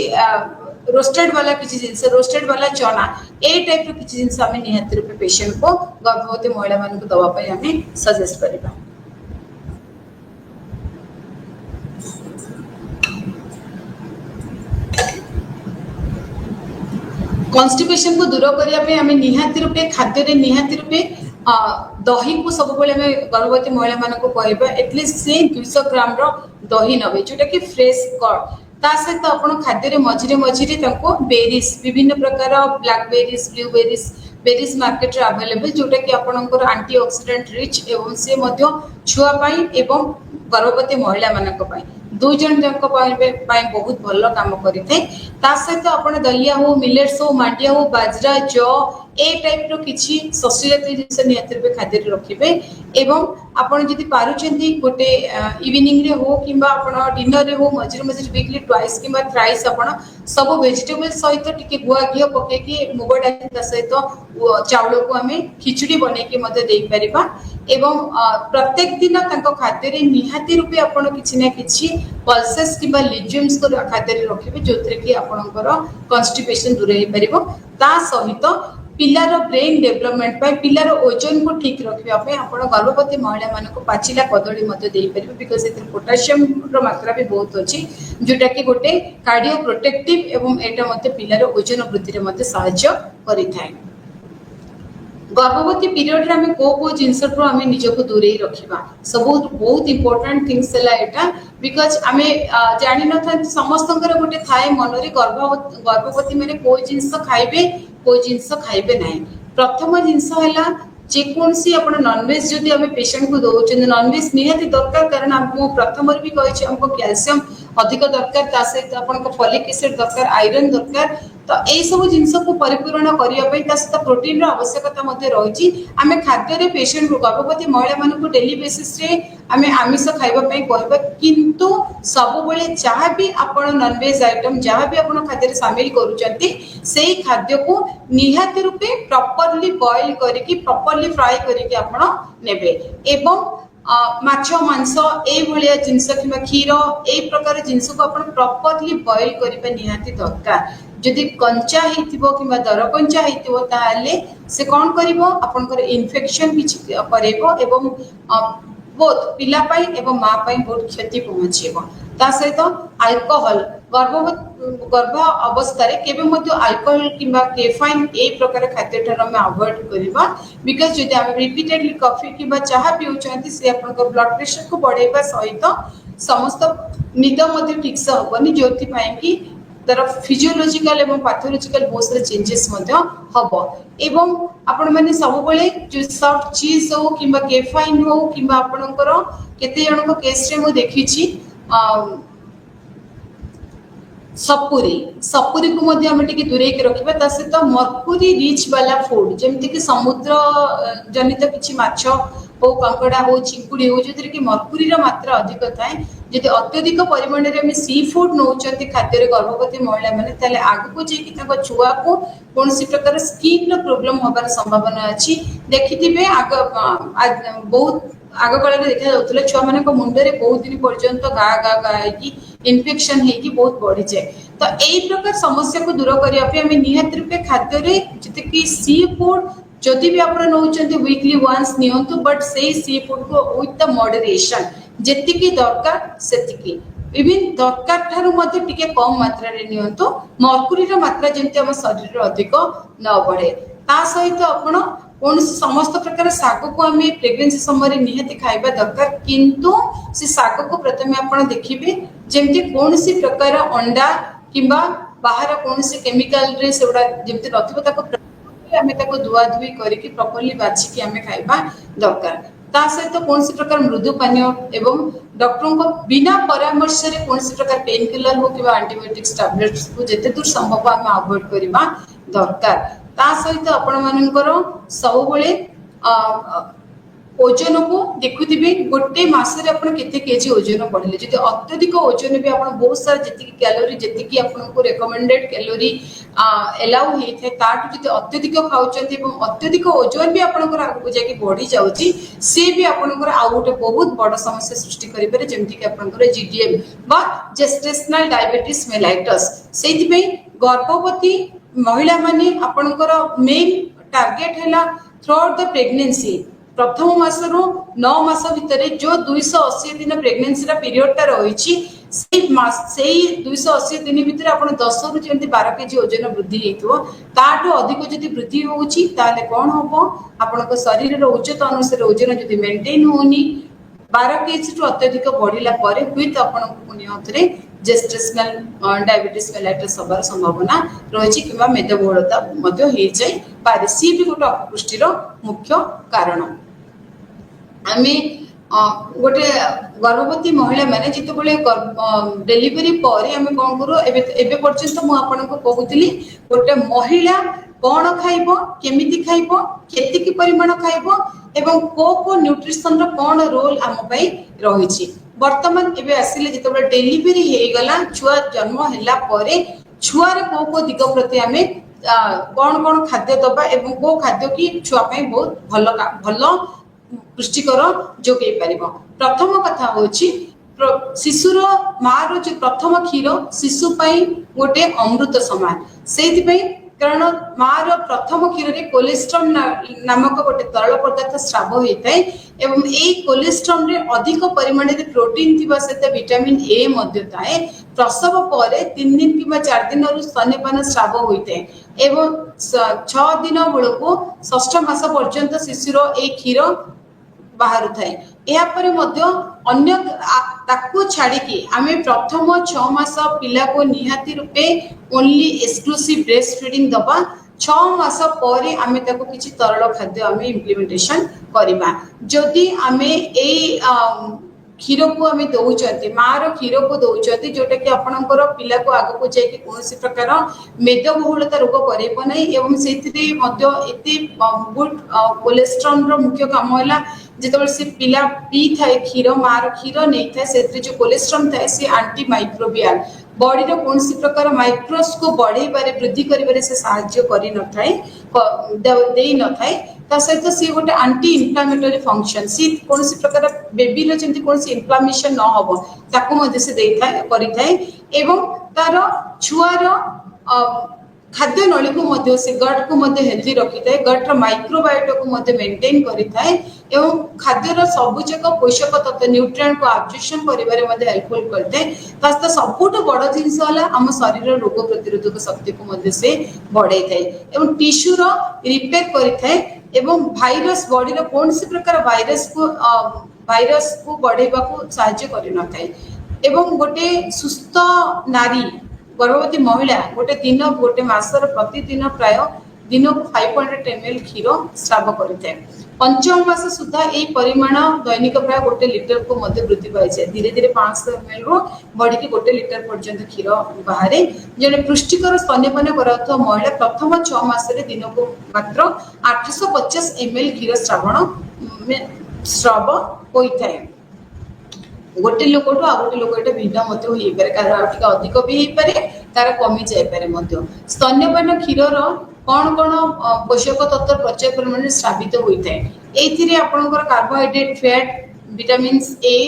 रोस्टेड वाला किछि जिंस रोस्टेड वाला चना ए टाइप रो किछि जिंस हम निहत रूप पेशेंट को गर्भवती महिला मान को दवा पय हमें सजेस्ट करबा। कॉन्स्टिपेशन को दूर करने आम निहाती रूपे खाद्य निहाती रूपे दही को सब गर्भवती महिला मान को कहबा एटलिस्ट से 200 ग्राम रो दही नबे जोटा कि फ्रेश कर्ड ता सहित आपण खाद्य मझिरे मझिरे बेरीज विभिन्न प्रकार ब्लैकबेरीज ब्लूबेरीज बेरीज मार्केट रे अवेलेबल जोटा कि आपनकर एंटीऑक्सीडेंट रिच एवं से मध्य छुआ पाई एवं गर्भवती महिला मानक पाई दो जन जन बहुत भल काम करें सहित आप दलिया हो मिलेट्स हो मांडिया हो बाजरा जौ ए टाइप रो किछि शस्य जातीय जिनस नियत रूपे खाद्य रखिबे एवं आपण जदि पारुचंती गोटे इवनिंग रे हो किबा आपण डिनर रे हो मझिर मझिर वीकली ट्वाइस किबा थ्राइस आपण सब वेजिटेबल सहित टिके गुआ घियो पके कि मुग डाली सहित चावल को हमें खिचड़ी बने के मते देई परिबा एवं प्रत्येक दिन तांको खाद्य रे निहाती रूपे आपण किछि ना किछि पल्सेस किबा लिज्यूम्स को खाद्य रे रखिबे जोतरे कि आपणकर कॉन्स्टिपेशन दूर हे परिबो ता सहित पिलार ब्रेन डेवलपमेंट पाई पिलार ओजन को ठीक रखिबा पे आपण गर्भवती महिला मान को पाचिला कदली मते देई परिबे बिकॉज़ एथि पोटेशियम रो मात्रा भी बहुत अछि जोटा कि गोटे कार्डियो प्रोटेक्टिव एवं एटा मते पिलार ओजन वृद्धि रे मते सहायता करिथाय। गर्भवती पीरियड रे हमें को जिनस आम निजक दूरे रखा सब बहुत इंपोर्टेंट थिंग्स एटा बिकॉज आम जानी न था समस्त गोटे थाए मन में गर्भवती मैंने को जिनस खाइबे को जिनस खाइबे ना प्रथम जिनस है जेकोसी आप नॉनवेज जदि आम पेशेंट को दौरान नॉनवेज निहाती दरकार कारण आमको प्रथम भी कही आमको कैल्शियम अधिक दरकार सहित आप फॉलिक एसिड दरकार आयरन दरकार तो यही सब जिनस को परिपूर्ण करने सहित प्रोटीन आवश्यकता रही आम खाद्य पेशेंट गर्भवती महिला मान को डेली बेसिस रे आम आमिष खावाई कहवा किंतु सब बेले जहाँ भी आप नॉनवेज आइटम जहाँ भी आप खाद्य सामिल करुँचे खाद्य को निहाती रूपे प्रॉपरली बॉइल करके प्रॉपरली फ्राई करके आप नेबे एवं माछ मांस ए जिनस कि क्षीर ए प्रकार जिनस को आप प्रॉपरली बॉइल करने निहाती दरकार जदि कंचा हेतिबो किबा दर कंचा हेतिबो ताले से कोन करिवो आपनकर इन्फेक्शन किछि करेबो एवं बोथ पिला पाई एवं मां पाई बहुत क्षति पहुंचेबो ता सहित अल्कोहल गर्भ अवस्था रे केबे मध्य अल्कोहल किबा कैफाइन ए प्रकार खाद्य ठर हम अवॉइड करबा बिकॉज़ जदि हम रिपीटेडली कॉफी किबा चाह पिउचंती से आपनकर ब्लड प्रेशर को बढ़ेबा सहित समस्त निद मध्य ठीक से होबनी जोथि पाई कि तर फिजियोलॉजिकल एवं पैथोलॉजिकल बहुत सारे चेंजेस हम एवं आपण मैंने सब बेले जो सॉफ्ट चीज हो किबा कैफाइन हो किबा आपणकर केते जन को केस रे मु देखि छी सपुरी को मध्य हम टिके दूरे के रखिबा ता सहित मर्क्यूरी रिच वाला फूड जेमति कि समुद्र जनित किछि माछ हो कंकड़ा हो चिंकुड़ी हो जो कि मर्क्यूरी मात्रा अधिक थाए जदि अत्यधिक परिमाण में सी फूड नौचंती खाद्य गर्भवती महिला माने ताले आगु जाकि छुआ को कौन प्रकार स्किन प्रोब्लेम होबार संभावना अच्छी देखिथिबे आग बहुत आग काल देखा जाउतले छुआ माने को मुंडे रे बहुत दिन पर्यंत गा गा गा कि इन्फेक्शन हेकी बहुत बढ़ी जाए तो यही प्रकार समस्या को दूर करने हमें निहत रूपे खाद्य रे जते कि सी फूड जदि भी आप नौचंती वीकली वंस नियंतु बट से सी फूड को विथ द मॉडरेशन जेतिकी दरकार सेतिकी इवन दरकार ठारू मध्ये टिके कम मात्रा रे नियंतु मर्क्यूरी रो मात्रा जेंति हम शरीर रे अधिक न बढ़े ता सहित आपण कौन समस्त प्रकार शाग को आम प्रेगनेंसी समय निहाती खाइबा दरकार किंतु से शाग को प्रथम आप देखिए जमती कौन सी प्रकार अंडा किंबा बाहर कौन सी केमिकल रे सेगुड़ा जमती नथिबो आम धुआ धुई करके प्रॉपर्ली बाछिकी आम खाइबा दरकार ता सहित कौन सी प्रकार मृदु पानीय एवं डॉक्टर को बिना परामर्श रे कौन सी प्रकार पेन किलर हो कि एंटीबायोटिक्स टैबलेट्स को जेते दूर संभव आम अवॉइड करबा दरकार ता सहित आपण मानकर सब बेले ओजन को देखुथिबे गोटे मासरे आपण केते केजी ओजन बढ़ले जदि अत्यधिक ओजन भी आपण बहुत सारा जति कैलोरी जति कि आपण को रेकमेंडेड कैलोरी एलाउ हे थे ताटु जदि अत्यधिक खाउचंती एवं अत्यधिक ओजन भी आपण को आगु जाके बढ़ी जाउची से भी आपण को आ गोटे बहुत बड़ समस्या सृष्टि करि पारे जेमति कि आपण को जीडीएम बा जेस्टेशनल डायबिटीज मेलाइटस सेति पे गर्भवती महिला माने आपण को मेन टार्गेट हैला थ्रू आउट द प्रेगनेंसी प्रथम मास रु 9 मास भितर जो 280 दिन प्रेगनेंसी रा पीरियड टा रही से 280 दिन भितर आपण 10 रु 12 केजी ओजन वृद्धि हेतु ताटो अधिक जदि वृद्धि होउची ताले कोन होबो आपण को शरीर रो उच्चता अनुसार ओजन जदि मेंटेन होनी 12 केजी टू अत्यधिक बढ़िला परे विथ आपण को पुनियतरे जेस्टेशनल डायबिटीज मेलाइटस हबार संभावना रही कि मेदबहुलता मध्य हो जाए पारे सी भी गोटे अपपुष्टि मुख्य कारण आमे गोटे गर्भवती महिला माने जितेबाला डेलीवरी पर आम कौन करूँ एवं पर्यंत मुझे कहूली गोटे महिला कौन खाइब केमिति खाइब केतिकी परिमाण खाइब एवं को न्यूट्रिशन कौन रोल आम रही वर्तमान एवं आसिले जितेबाला डेलीवरी हो गला छुआ जन्म है छुआर को दिग प्रति आम कौन कौन खाद्य दबा एवं को खाद्य की छुआ बहुत भल भल पुष्टिकर जोगे पारिबो प्रथम कथा होची शिशुर मार जो प्रथम क्षीर शिशु पाई गोटे अमृत समान सेति पई कारण मार प्रथम क्षीर रे कोलेस्ट्रॉल नामक गोटे तरल पदार्थ स्राव होता है एवं ए कोलेस्ट्रॉल रे अधिक परिमाण रे प्रोटीन थिबा सहित विटामिन ए मध्य थाए प्रसव पर 3 दिन किबा 4 दिन रु स्तन्यपान स्राव होता है एवं 6 दिन बेलू 6 मास पर्यंत शिशुर ए क्षीर बाहर थाए या परे मध्य अन्य ताकू छाड़ी की आमे प्रथम 6 मास पिला को निहाती रूपे ओनली एक्सक्लूसिव ब्रेस्ट फीडिंग दबा 6 मास पर आमे ताको किछि तरल खाद्य आमे इम्प्लीमेंटेशन करिबा जदि आमे ए क्षीर को आम दौरान मार क्षीर को दौरान जोटा कि आपणकर पिला को आग को जाकि कौन प्रकार मेदबहुलता रोग कर गुड कोलेस्ट्रॉल मुख्य काम है जिते से पिला पी थाए क्षीर मार क्षीर नहीं था से जो कोलेस्ट्रॉल थाए सी आंटी माइक्रोबियल बॉडी रो कौन प्रकार माइक्रोस को बढ़े वृद्धि करिबारे से सहायता करि न थाए दे न थाए ता सहित सी गोटे आंटी इन्फ्लामेटरी फंक्शन सी कौन प्रकार बेबी रो जंती कौन इन्फ्लामेशन न होबो ताको मध्ये से देई थाए करि थाए एवं तार छुआर खाद्य नली को मध्य से गट को मध्य हेल्दी रखी थाए गट रो माइक्रोबायोट को मध्य मेंटेन करि थाए एवं खाद्यर सबुजक पोषक तत्व न्यूट्रिएंट को एब्जॉर्प्शन करिबारे मध्य हेल्पफुल करते तास्ता सबुठ बड़ जिंस होला हम शरीर रोग प्रतिरोधक शक्ति को मध्य से बढ़ाई थाए एवं टिश्यू रो रिपेयर करि थाए एवं वायरस बॉडी रो कौन प्रकार वायरस को बढ़ेबा को सहायता करि न थाए एवं गोटे सुस्थ नारी गर्भवती महिला गोटे मासर प्रतिदिन प्राय दिन को 500 ml क्षीर स्राव करिथे पंचम मास सुधा ए परिमाण दैनिक प्राय गोटे लिटर को मध्य वृद्धि पाई जाए धीरे धीरे 500 ml रो बढ़ी के गोटे लिटर पर्यंत क्षीर बाहर जने पुष्टिकर स्तन्यपान कराउथो महिला प्रथम 6 मास रे दिन को मात्र 850 ml क्षीर स्राव होइथाय गोटे लोक आ गोटे लोक एटा भिन्न मध्य होई पारे कारण अधिक भी होई पारे तार कमी जाय पारे मध्य स्तन्यपान क्षीर रो कौन कौन पोषक तत्व प्रचुर परिमाण स्रावित होता है एथिरे आपनकर carbohydrate fat vitamin A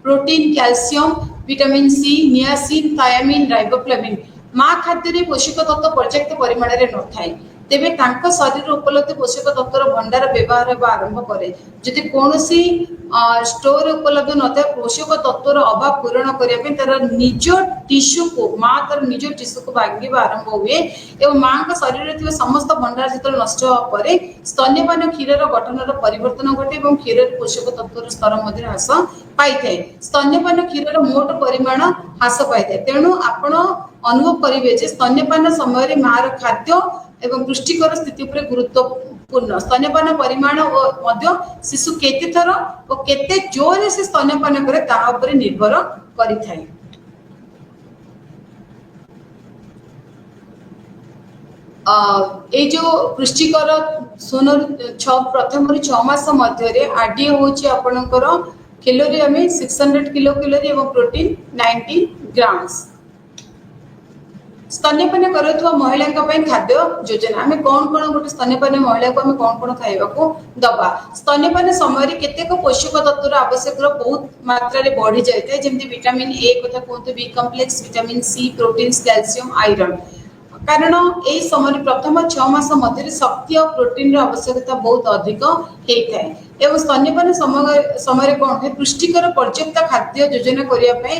protein calcium vitamin C niacin thiamine riboflavin माँ खाद्य पोषक तत्व पर्याप्त परिमाण रे न थाए तेबे तांको शरीर उपलब्ध पोषक तत्वर भंडार व्यवहार आरंभ करे जदि कोनोसी स्टोर उपलब्ध न था पोषक तत्वर अभाव पूरण करने तार निज टिश्यू को माँ तार निज टिश्यू को भांगा आरंभ हुए एवं माँ का शरीर में समस्त भंडार जो नष्ट पर स्तन्यपान क्षीर गठन परिवर्तन घटे और क्षीर पोषक तत्वर स्तर ह्रास पाई थाए स्तन्यपान क्षीर मोट परिमाण ह्रास पाई थाए तेणु आपण अनुभव करेंगे स्तन्यपान समय माँ खाद्य एवं पुष्टिकर स्थिति पर गुरुत्वपूर्ण स्तन्यपान परिमाण और शिशु केते थर और केते जोर से स्तन्यपान करे ताहा उपरे निर्भर करिथाय ये जो पुष्टिकर 6 मध्य आरडीए होची आपणकर कैलोरी आम 600 किलो कैलोरी और प्रोटीन 90 ग्राम्स। स्तन्यपान करुवा महिला खाद्य योजना आम कौन कौन गोटे स्तन्यपान महिला को आम कौन कौन खाइबा दबा। स्तन्यपान समय केतेक पोषक तत्वर आवश्यक बहुत मात्रा रे बढ़ी जाए जमी विटामिन ए कथा कहते B complex vitamin C proteins calcium iron कारण यही समय प्रथम 6 मास मध्य शक्ति और प्रोटीन आवश्यकता बहुत अधिक होता है एवं स्तन्यपान समय कौन है पुष्टिकर पर्याप्त खाद्य योजना करने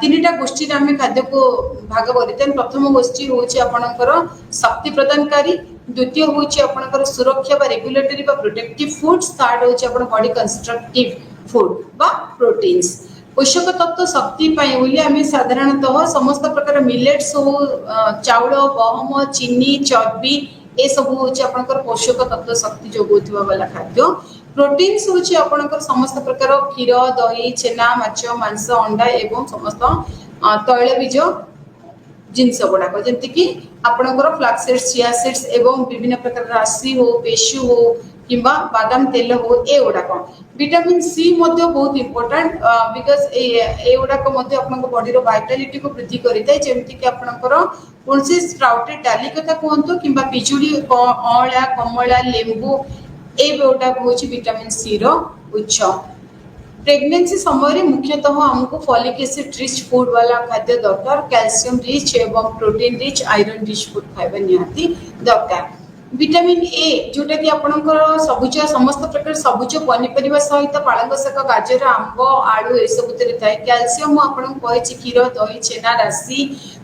3टा गोष्ठी आम खाद्य को भाग करते प्रथम गोष्ठी हूँ आपणकर शक्ति प्रदानकारी द्वितीय हूँ आपणकर सुरक्षा रेगुलेटरी प्रोटेक्टिव फूड्स थर्ड हूँ बॉडी कंस्ट्रक्टिव फूड बा प्रोटीन्स पोषक तत्व शक्ति बोली आम साधारणतः समस्त प्रकार मिलेट्स हो चाउल गहम चीनी चर्बी ए सब हूँ आपणकर पोषक तत्व शक्ति जोगुवा वाला खाद्य प्रोटीन्स हूँ आपणकर समस्त प्रकार क्षीर दही छेना माछ मांस अंडा एवं समस्त तैलबीज जिनस गुड़ाक जमीक आपणकर फ्लैक्स चिया सीड्स एवं विभिन्न प्रकार राशि हो पेशु हो किंबा बादाम तेल हो ए गुड़ाक विटामिन सी बहुत इंपोर्टेंट बिकज ए गुड़ाक बॉडी वाइटालिटी को वृद्धि करें जमीक आपणकर कौन स्प्राउटेड डाली कथा कहतु कि पिजुड़ी अला कमला लेंबू ए गुड़ाक हूँ विटामिन सी उच्च। प्रेगनेंसी समय मुख्यतः हमको फॉलिक एसिड रिच फूड वाला खाद्य दरकार कैल्शियम रिच एवं protein rich iron rich food खाइबा निहाती दरकार। विटामिन ए जोटा कि आपणकर सबुज समस्त प्रकार सबुज पनीपरिया सहित पालंग शाक गाजर आंब आलू ए सब थाए कैल्शियम आपन कही क्षीर दही छेना राशि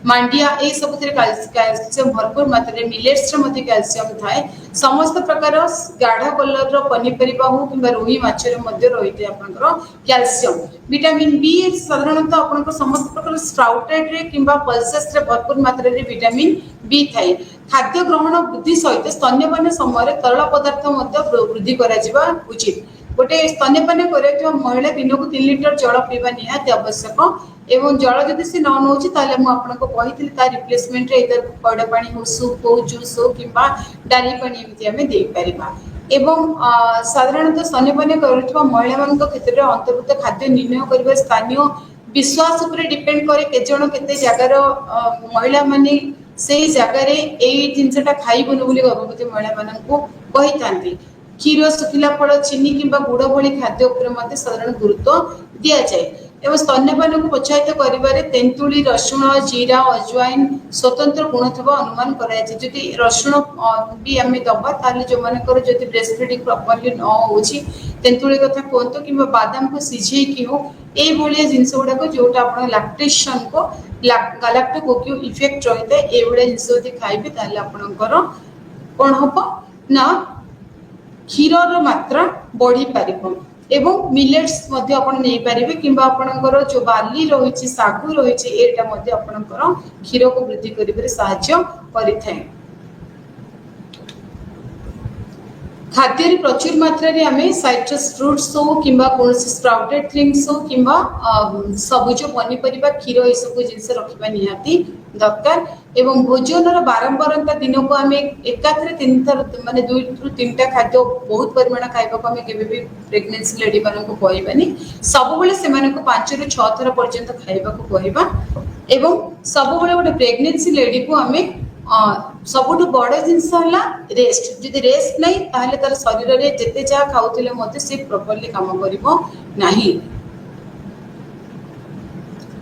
मांडिया ए सब कैल्शियम भरपूर मात्रा मिलेट्स कैल्शियम थाए समस्त प्रकार गाढ़ा कलर पनीपरिया हो कि रोही माछरे रही है आपनकर कैल्शियम। विटामिन बी साधारणतः आपनकर समस्त प्रकार स्प्राउटेड रे किंबा पल्सेस रे भरपूर मात्रा रे विटामिन बी थाए खाद्य ग्रहण वृद्धि सहित स्तन्यपान समय तरल पदार्थ वृद्धि करा उचित। गोटे स्तन्यपान कर महिला दिन को 3 लिटर जल पीवा निहाती आवश्यक एवं जल जदि से नौ मुझे रिप्लेसमेंट पौड़ा पानी हो सूप हो जूस हो कि डाली पानी दे पारिबा एवं साधारणतः स्तन्यपान करुवा महिला क्षेत्र में अंतर्भुक्त खाद्य निर्णय कर स्थानीय विश्वास उपरे डिपेंड करे केजन केते जगार महिला माने से जगार जिनसा खाइबुन बोली गर्भवती महिला मानू कही था क्षीर सुखिला फल चीनी किंबा गुड़ भली खाद्य उपर साधारण गुरुत्व दि जाए एवं स्तन्यपान को प्रोत्साहित करिबारे तेंतुली रसुण जीरा अजवाइन स्वतंत्र गुण थबा अनुमान कराया जदि रसुण भी आम दबा ताले जो मानकर जदि ब्रेस्ट फीडिंग प्रॉपर्ली न होची तेंतुली कथा कहतो कि बादाम को सिझे की हो ए भलिया जिंस गुड़ाक जोटा आपण लैक्टेशन को गैलेक्टोकोक्यू इफेक्ट रही है ए भलिया जिंस जदि खाइबे ताले आपणकर कोन हबो ना क्षीर मात्रा बढ़ी पारिबो एवं मिलेट्स मध्य आपण नै पारिबे किंबा आपणकर जो बाली रही सागु रही एटा मध्य आपणकर क्षीर को वृद्धि करिबे सहायता करिथाय। खाद्य प्रचुर मात्रा रे आमे साइट्रस फ्रूट्स हो किंबा कोनसी स्प्राउटेड थिंग्स हो किंबा सबुज पनीपरिया क्षीर ए सब जिनस रखिबा निहाती दरकार एवं भोजन बारंबारता दिन को आम एकाथरे 3 थर माने 2 रु 3टा खाद्य बहुत परिमाण खाइबा को आम केबे भी प्रेगनेंसी लेडी मानन को कहबानी सब बेले से माने को 5 रु 6 थर पर्यंत खाइबा को कहबा एवं सब बेले गोटे प्रेगनेंसी लेडी को आम सबुठ बड़ जिनस रेस्ट जदि रेस्ट नहीं ताहले तार शरीर रे जेते जा खाउथिले मते से प्रॉपर्ली काम करिवो नाही।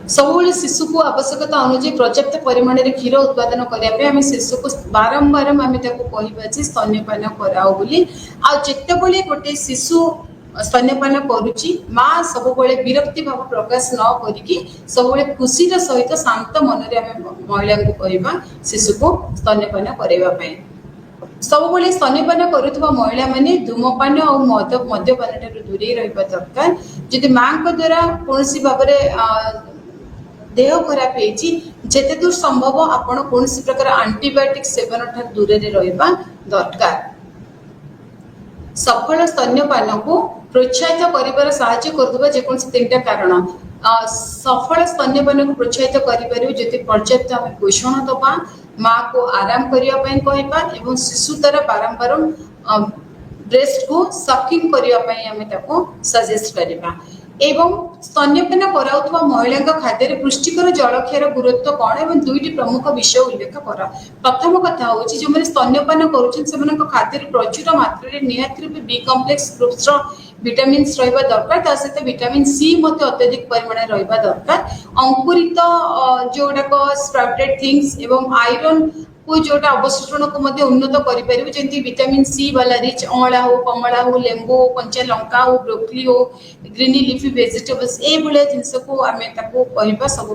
सब शिशु को आवश्यकता अनुसार पर्याप्त परिमाण में क्षीर उत्पादन करने शिशु को बारंबार आम कहवा स्तन्यपान कराओ बोली आते गोटे शिशु स्तन्यपान करुच्ची माँ सब विरक्ति भाव प्रकाश न करी सब खुशी सहित शांत मन महिला को कहवा शिशु को स्तन्यपान करने सब स्तन्यपान करुवा महिला माने धूमपान और मद्यपान दूरे रहा दरकार जदि माँ द्वारा कौन भाव देह खराब होते दूर संभव आपण कौन प्रकार एंटीबायोटिक सेवन ठार दूर रहा दरकार। सफल स्तन्यपान को प्रोत्साहित कर साहाय्य करदुबा जेकोसी 3टा कारण सफल स्तन्यपान को प्रोत्साहित करिपारिबो जति पर्याप्त आम पोषण दबा माँ को आराम करने कहवा एवं शिशु द्वारा बारंबार ब्रेस्ट को सकिंग करने सजेस्ट करवा एवं स्तन्यपान कराउथुवा महिला खाद्य पुष्टिकर जलक्षार गुरुत्व कौन एवं दुईटी प्रमुख विषय उल्लेख कर। प्रथम कथा हूँ जो मैंने स्तन्यपान कर खाद्य प्रचुर मात्रा निहाती रूपे बी कम्प्लेक्स ग्रुप्स विटामिन्स रहा दरकार ता सहित विटामिन सी अत्यधिक परिमाण रहा दरकार अंकुरित जोड़ाक स्प्राउटेड थिंग्स एवं आयरन को जोटा अवशोषण को उन्नत करें जमी विटामिन सी वाला रिच अँला हो कमला हो लेंबू हो कंचा लंका हो ब्रोकली हो ग्रीनी लिफी वेजिटेबल्स ये जिनस को आम कहवा सब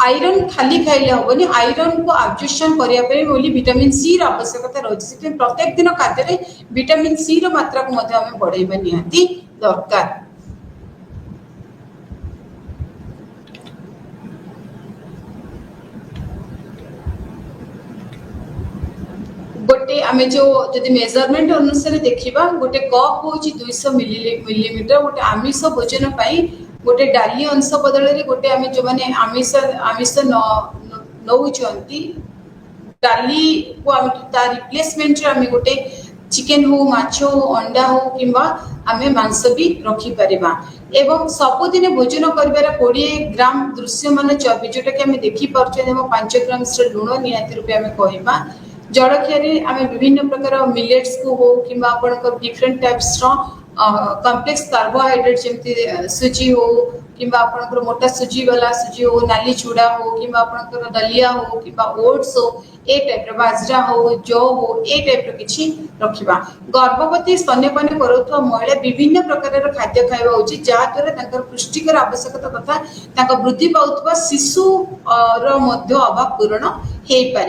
आयरन खाली खाइले हेनी आयरन को एब्जॉर्प्शन करने विटामिन सी आवश्यकता रही प्रत्येक दिन खाद्य विटामिन सी मात्रा को बढ़ाइबा निहाती दरकार। गोटे आम जो जदि मेजरमेंट अनुसार देखा गोटे कप हूँ 200 मिलीमीटर गोटे आमिष भोजन गोटे डाली अंश बदल गोटे आम जो मैंने आमिष आमिष नौकरी डाली को आम रिप्लेसमेंट आम गोटे चिकेन हो माछ हो अंडा हो कि आम मांस भी रखिपर एवं सबुदिन भोजन कर 20 ग्राम दृश्यमान चर्बी जोटा कि आम देखिपुर 5 ग्राम लुण निहाती रूपे आम कहवा जलखिया आम विभिन्न प्रकार मिलेट्स को हो कि डिफरेंट टाइप्स कम्प्लेक्स कार्बोहाइड्रेट जमी सुजी हो कि मोटा सुजी वाला सुजी हो नाली चूड़ा हो कि दलिया हो कि ओट्स हो ए टाइप बाजरा हो जौ हो ए टाइप किसी रखा गर्भवती स्तन्यपान करुवा महिला विभिन्न प्रकार खाद्य खावा उचित जहाद्वारा पुष्टिकर आवश्यकता तथा वृद्धि पाउथुवा शिशु अभाव पूरण हो पार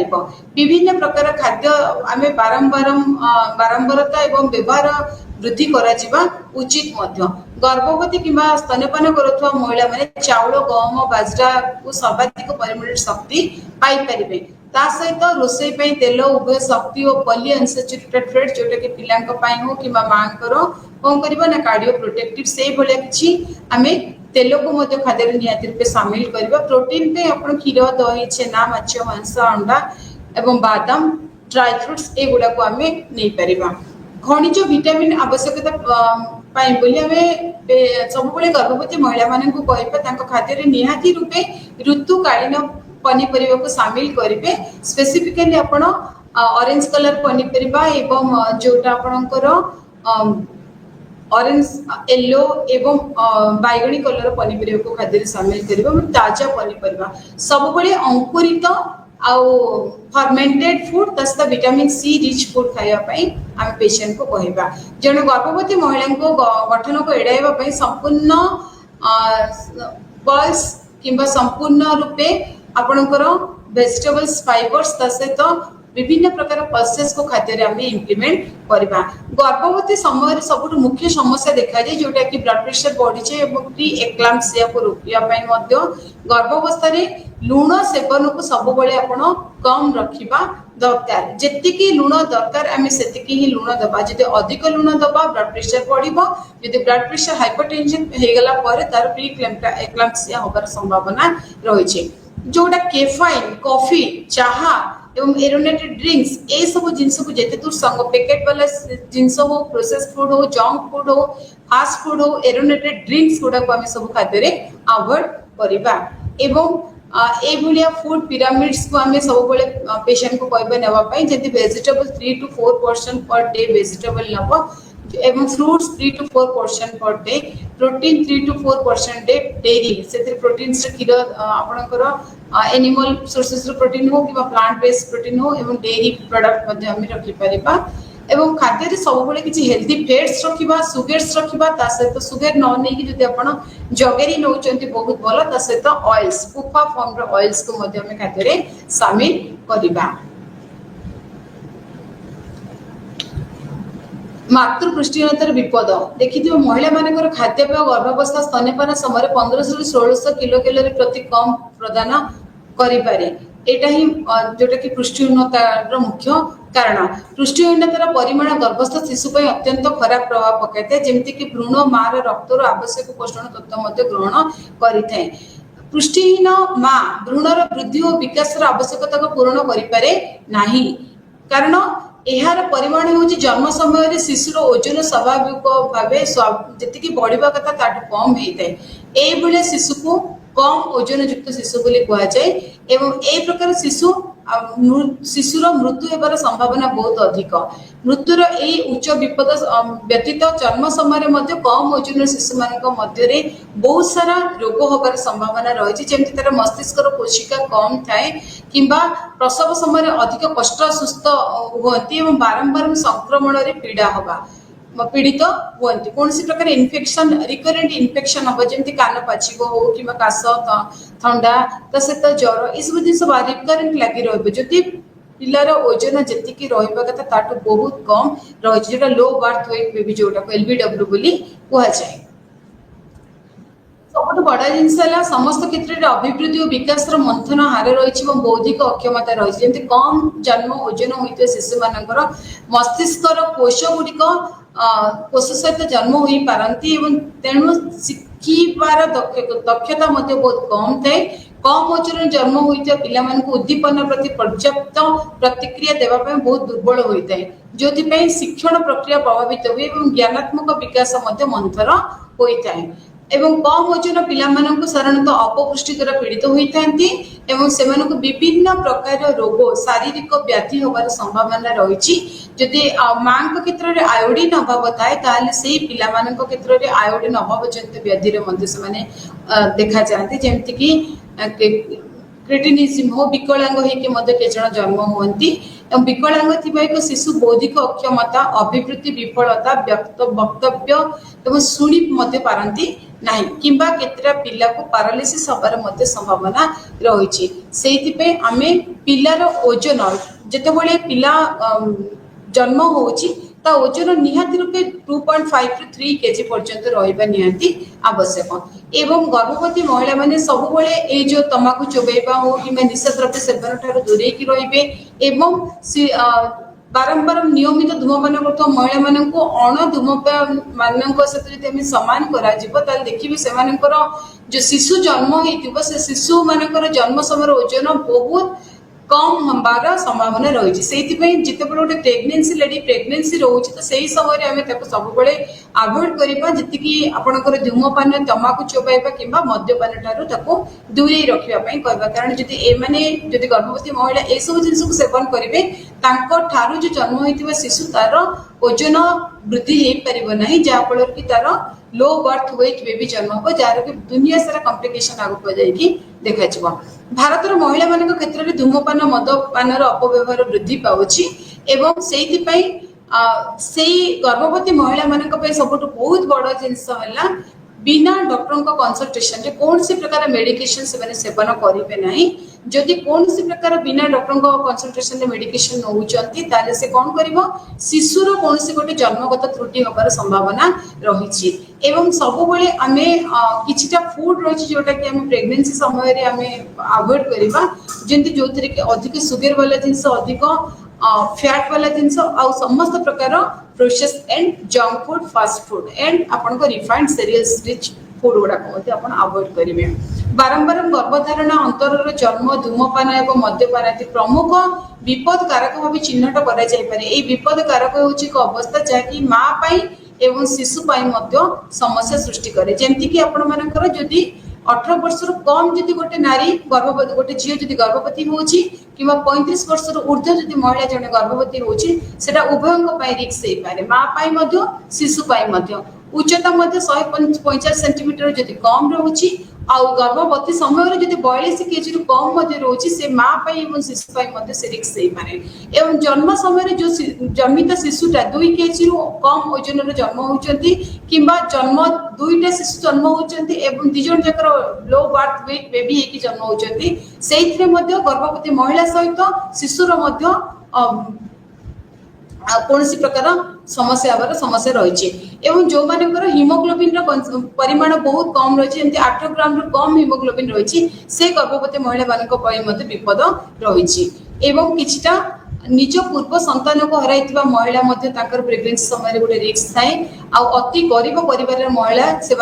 विभिन्न प्रकार खाद्य आम बारंबारता एवं व्यवहार वृद्धि करा उचित गर्भवती कि स्तन्यपान करुवा महिला माने चाउल गहम बाजरा को सर्वाधिक परिमाण शक्ति पाइपर ता सहित रोषे तेल उभय शक्ति और पॉली अनसैचुरेटेड फैट जोटा कि पिला हो कि माँ कौन कर कार्डियो प्रोटेक्टिव से भाया कि आम तेल को खाद्य निहाती रूपे सामिल करवा प्रोटीन पे आप क्षीर दही छेना माछ मांस अंडा एवं बादाम ड्राई फ्रुट्स एगुड़ा को आम नहीं पार खनिज विटामिन आवश्यकता सब गर्भवती महिला मान खाद्य निहाती रूपे ऋतुकालीन पनीपरिया को सामिल करेंगे स्पेसिफिकली आप ऑरेंज कलर पनीपरिया एवं जोटा आपणकर ऑरेंज येलो एवं बैगणी कलर पनीपरिया को खाद्य सामिल करबा ताजा पनीपरिया सब अंकुरित आउ फर्मेंटेड फूड तथा विटामिन सी रिच फूड खावाई आम पेशेंट को कहवा जन गर्भवती महिला को गठन को एड़ाइबा संपूर्ण पल्स किंबा संपूर्ण रूपे आपणकर वेजिटेबल्स फाइबर्स सहित विभिन्न प्रकार पल्सेस को खाद्य आम इम्प्लीमेंट करवा गर्भवती समय सब मुख्य समस्या देखा जाए जोटा कि ब्लड प्रेशर बढ़ी प्री एक्लाम्पसिया को रोकने गर्भावस्था लुण सेवन को सब कम रखा दरकार जी लुण दरकार आम से ही लुण दबा जब अधिक लुण दबा ब्लड प्रेशर बढ़ो जब ब्लड प्रेशर हाइपरटेंशन हो तार प्री एक्लाम्पसिया होबार संभावना रही जोटा कैफाइन कॉफी चाहा एवं एरोनेटेड ड्रिंक्स ए सब जिनस को जिते दूर संग पैकेट वाला जिनस हो प्रोसेस फूड हो जंक फूड हो फास्ट फूड हो एरोनेटेड ड्रिंक्स गुड़ा को आम सब खाद्य अवॉइड करवा एवं ए फूड पिरामिड्स को आम सब पेशेंट को कहवा नापी जब vegetable 3 to 4% per day vegetable नब एवं fruits 3 to 4% per day protein 3 to 4% day dairy से प्रोटीन क्षीर आपणकर एनिमल सोर्सेस प्रोटीन हो कि प्लांट बेस्ड प्रोटीन हो एवं डेरी प्रोडक्ट रखिपर एवं खाद्य सब किसी हेल्दी फैट्स रखा सुगर्स रखा सहित सुगर न नहीं जब आप जगेरी नौ बहुत भल सहित ऑयल्स फुफा फॉर्म ऑयल्स को खाद्य सामिल करवा मातृपुष्टिहीनतार विपद देखि महिला मान खाद्यपेय गर्भावस्था स्तन्यपान समय 1500 से 1600 किलो कैलोरी प्रति कम प्रदान करें एटा ही जोटा कि पुष्टिहीनतार मुख्य कारण पुष्टिहीनतार परिमाण गर्भस्थ शिशु अत्यंत खराब प्रभाव पकाई जमती कि भ्रूण मार रक्तर आवश्यक पोषण तत्व ग्रहण करें पुष्टिहीन माँ भ्रूणर वृद्धि और विकास आवश्यकता को पूरण करिपारे नाही कारण यार परिमाण हूँ जन्म समय शिशुर ओजन स्वाभाविक भाव जी बढ़ा कथा ताठू कम होता है ये शिशु को कम ओजन युक्त शिशु बोली कहुए एवं ए प्रकार शिशु शिशुर मृत्यु होबार संभावना बहुत अधिक मृत्युर यही उच्च विपद व्यतीत जन्म समय कम ओजन शिशु मान मध्य बहुत सारा रोग होबार संभावना रही जमी तार मस्तिष्क कोशिका कम थाए किंबा प्रसव समय अधिक कष्ट सुस्थ हुई बारंबार संक्रमण पीड़ा हवा पीड़ित हुए कौन प्रकार इन्फेक्शन रिकरेंट इन्फेक्शन हम जमी कान पाचिब हो कि काश थंडा ता सहित ज्वर ये सब जिन रिकरेंट लगी रही पिलार ओजन जी रहा कथा ताठू बहुत कम रही जो लो बर्थ वेट बेबी जोटा LBW बोली कहुए सब बड़ा जिनस समस्त क्षेत्र में अभिवृद्धि और विकास मंथन हार रही बौद्धिक अक्षमता रही जमी कम जन्म ओजन होता शिशु मान मस्तिष्क कोष गुड़िक कोष सहित जन्म हो पारती तेणु शिखार दक्षता बहुत कम थाए कम ओजन जन्म होता पिला उद्दीपना प्रति पर्याप्त प्रतिक्रिया देवाई बहुत दुर्बल होता है जो शिक्षण प्रक्रिया प्रभावित हुए ज्ञानात्मक विकास मंथर होता है एवं कम ओजन पिला साधारणतः अपपुष्टि द्वारा पीड़ित होती से विभिन्न प्रकार रोग शारीरिक व्याधि होबार संभावना रही जदि माँ क्षेत्र में आयोडीन अभाव थाए से पिला क्षेत्र में आयोडीन अभाव जनित व्याधि देखा जाती जमती कि क्रिटिनिज्म हो विकलांग होकर जन्म हुंती विकलांग थी एक शिशु बौद्धिक अक्षमता अभिवृद्धि विफलता वक्तव्य एवं शुणी पारती ना किंबा केतरा पिला को पारालिसिस होबार संभावना रही से आम पिलार ओजन जितेबाला पिला जन्म होची ता ओजन निहाती रूपे 2.5 टू 3 केजी पर्यंत रहिबा निहाती आवश्यक एवं गर्भवती महिला माने सब बेले ए जो तमाकू चोबेबा हो कि निशा द्रव्य सेवन ठार दूरे की रहिबे एवं बारंबार नियमित धूमपान करता महिला मान अण धूमपान मान सहित जब सामान कर देखिए से जो शिशु जन्म हो शिशु मान जन्म समय ओजन बहुत कम हमार संभावना रही से जिते गोटे प्रेगनेंसी लेडी प्रेगनेंसी रोचे तो सही समय आम सब अवॉइड करवा जी आपंकर धूमपान तमाकू चोबाइबा कि मद्यपान ठारू दूरे रखापी कहवा कारण जदि एमाने गर्भवती महिला ये सब जिन को सेवन करेंगे ठारू जो जन्म होता शिशु तार ओजन वृद्धि हो पार ना जहाँफल कि तार लो बर्थ वेट बेबी जन्म हो जार कि दुनिया सारा कम्प्लिकेशन आगे जाकि देखा भारत महिला मान क्षेत्र में धूमपान मदपान अपव्यवहार वृद्धि पाँच एवं से गर्भवती महिला मान सब बहुत बड़ जिनस बिना डॉक्टर कंसल्टेशन रे कौन सी प्रकार मेडिकेशन से सेवन करेंगे ना जदि कौन सी प्रकार बिना डॉक्टर कंसल्टेशन रे मेडिकेशन नौचंती ताले से कौन करिवो शिशुर कौन सी गोटे जन्मगत त्रुटि होबार संभावना रही एवं सब बेले आमे किछिटा फूड रही जोटा कि आम प्रेगनेंसी समय रे आमे अवॉइड करबा जेंति जोथरे कि अधिक सुगर वाला जिंस अधिक फैट वाला जिनस आ समस्त प्रकार process and junk food fast food and आपन को रिफाइंड सीरियल्स रिच फूड गुडा को आपन अवॉइड करिवे बारंबार गर्भधारणा अंतर जन्म धूमपान एवं मद्यपान आदि प्रमुख विपद कारक भाव चिन्हट करा जाय पारे ए विपद कारक होची एक अवस्था जहाँकि माँ पाई एवं शिशु पाई मध्य समस्या सृष्टि करे जेमति कि आपण मानकर जदि 18 वर्ष कम जदि गोटे नारी गर्भवती गोटे झील जदि गर्भवती होची कि 35 वर्ष ऊर्ध्व जदि महिला जने गर्भवती होची सेटा उभयंक रिक्स हो पारे माँ पाई मध्य शिशु पाई मध्य उच्चता 150 सेंटीमीटर जदि कम रोची आ गर्भवती समय जदि 42 केजी रु कम रोची से माँ पाई एवं शिशु पाई से रिक्स हो पारे एवं जन्म समय जो जन्मित शिशुटा 2 केजी रु कम ओजन जन्म होचंती किंबा जन्म 2टा शिशु जन्म होचंती एवं दिजन जकर लो बर्थ वेट बेबी हेकी जन्म होचंती सेइथरे मध्य गर्भवती महिला सहित शिशुर मध्य कौन सी प्रकार समस्या रही एवं जो मानकर हिमोग्लोबिन परिमाण बहुत कम रही 8 ग्राम रु कम हिमोग्लोबिन रही से गर्भवती महिला मान विपद रही एवं किछिटा निज पूर्व संतान को हराइथिबा महिला प्रेगनेंसी समय गोटे रिस्क थाए अति गरीब परिवार महिला से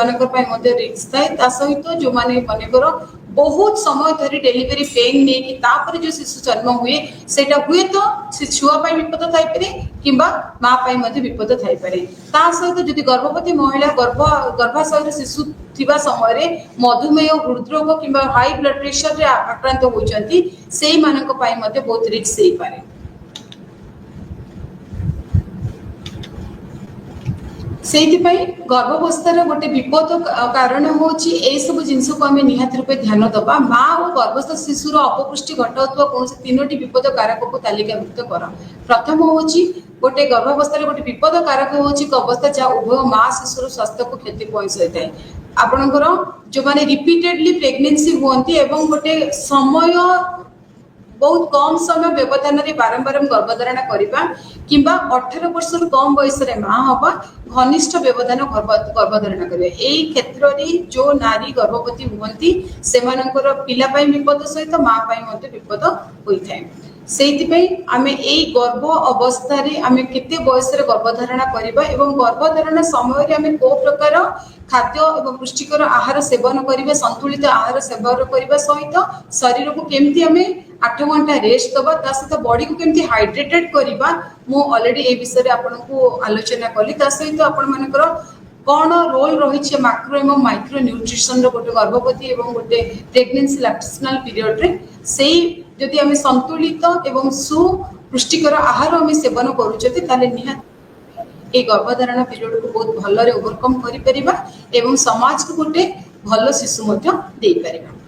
रिस्क थाए सहित जो माने मनकर बहुत समय धरी डेलीवरी पेन नहीं कि तापर जो शिशु जन्म हुए सेटा हुए तो से छुआ पाई विपद थाई पारे किंबा मां पाई मध्ये विपद थाई पारे ता सहित जदि गर्भवती महिला गर्भाशय शिशु थिबा समय रे मधुमेह हृदरोग किंबा हाई ब्लड प्रेशर रे आक्रांत होचंती सेही मानक पाई मध्ये बहुत रिस्क सेही पारे। गर्भावस्थार गोटे विपद कारण हूँ ये सब जिनस को आम निहाती रूपे ध्यान दबा माँ और गर्भस्थ शिशुर अपपुष्टि घटाऊा कौन तीनोटी विपद कारक को तालिकाभुक्त कर। प्रथम हूँ गोटे गर्भावस्था गोटे विपद कारक हूँ अवस्था जहाँ उभय माँ शिशुर स्वास्थ्य को क्षति पहुंचाई आपणकर जो मैंने रिपीटेडली प्रेगनेंसी हुए गोटे समय बहुत कम समय व्यवधान बारंबार गर्भधारणा करवा किंबा 18 वर्ष कम बयस माँ हवा घनिष्ठ व्यवधान गर्भधारणा करें यही क्षेत्र में जो नारी गर्भवती हुंती से पिला विपद सहित माँ विपद होता है। से आम यही गर्भ अवस्था आम केते बयस गर्भधारणा करवा एवं गर्भधारणा समय आम को प्रकार खाद्य एवं पुष्टिकर आहार सेवन करिबा संतुलित आहार सेवन करिबा सहित शरीर को केमती आमे 8 घंटा रेस्ट दबा ता सहित बॉडी को केमती हाइड्रेटेड करिबा मु ऑलरेडी ए विषय आपनको आलोचना कली ता सहित आपण मानकर कौन रोल रही माक्रो एवं माइक्रो न्यूट्रिशन गोटे गर्भवती एवं गोटे प्रेगनेंसी लैक्टेशनल पीरियड रे सेही जदि आमे संतुलित एवं सुपुष्टिकर आहार आमे सेवन करूछते ताले निहा ए गर्भधारण पीरियड को बहुत भल ओवरकम करि परिबा एवं समाज को गोटे भल शिशु मध्य दे परिबा।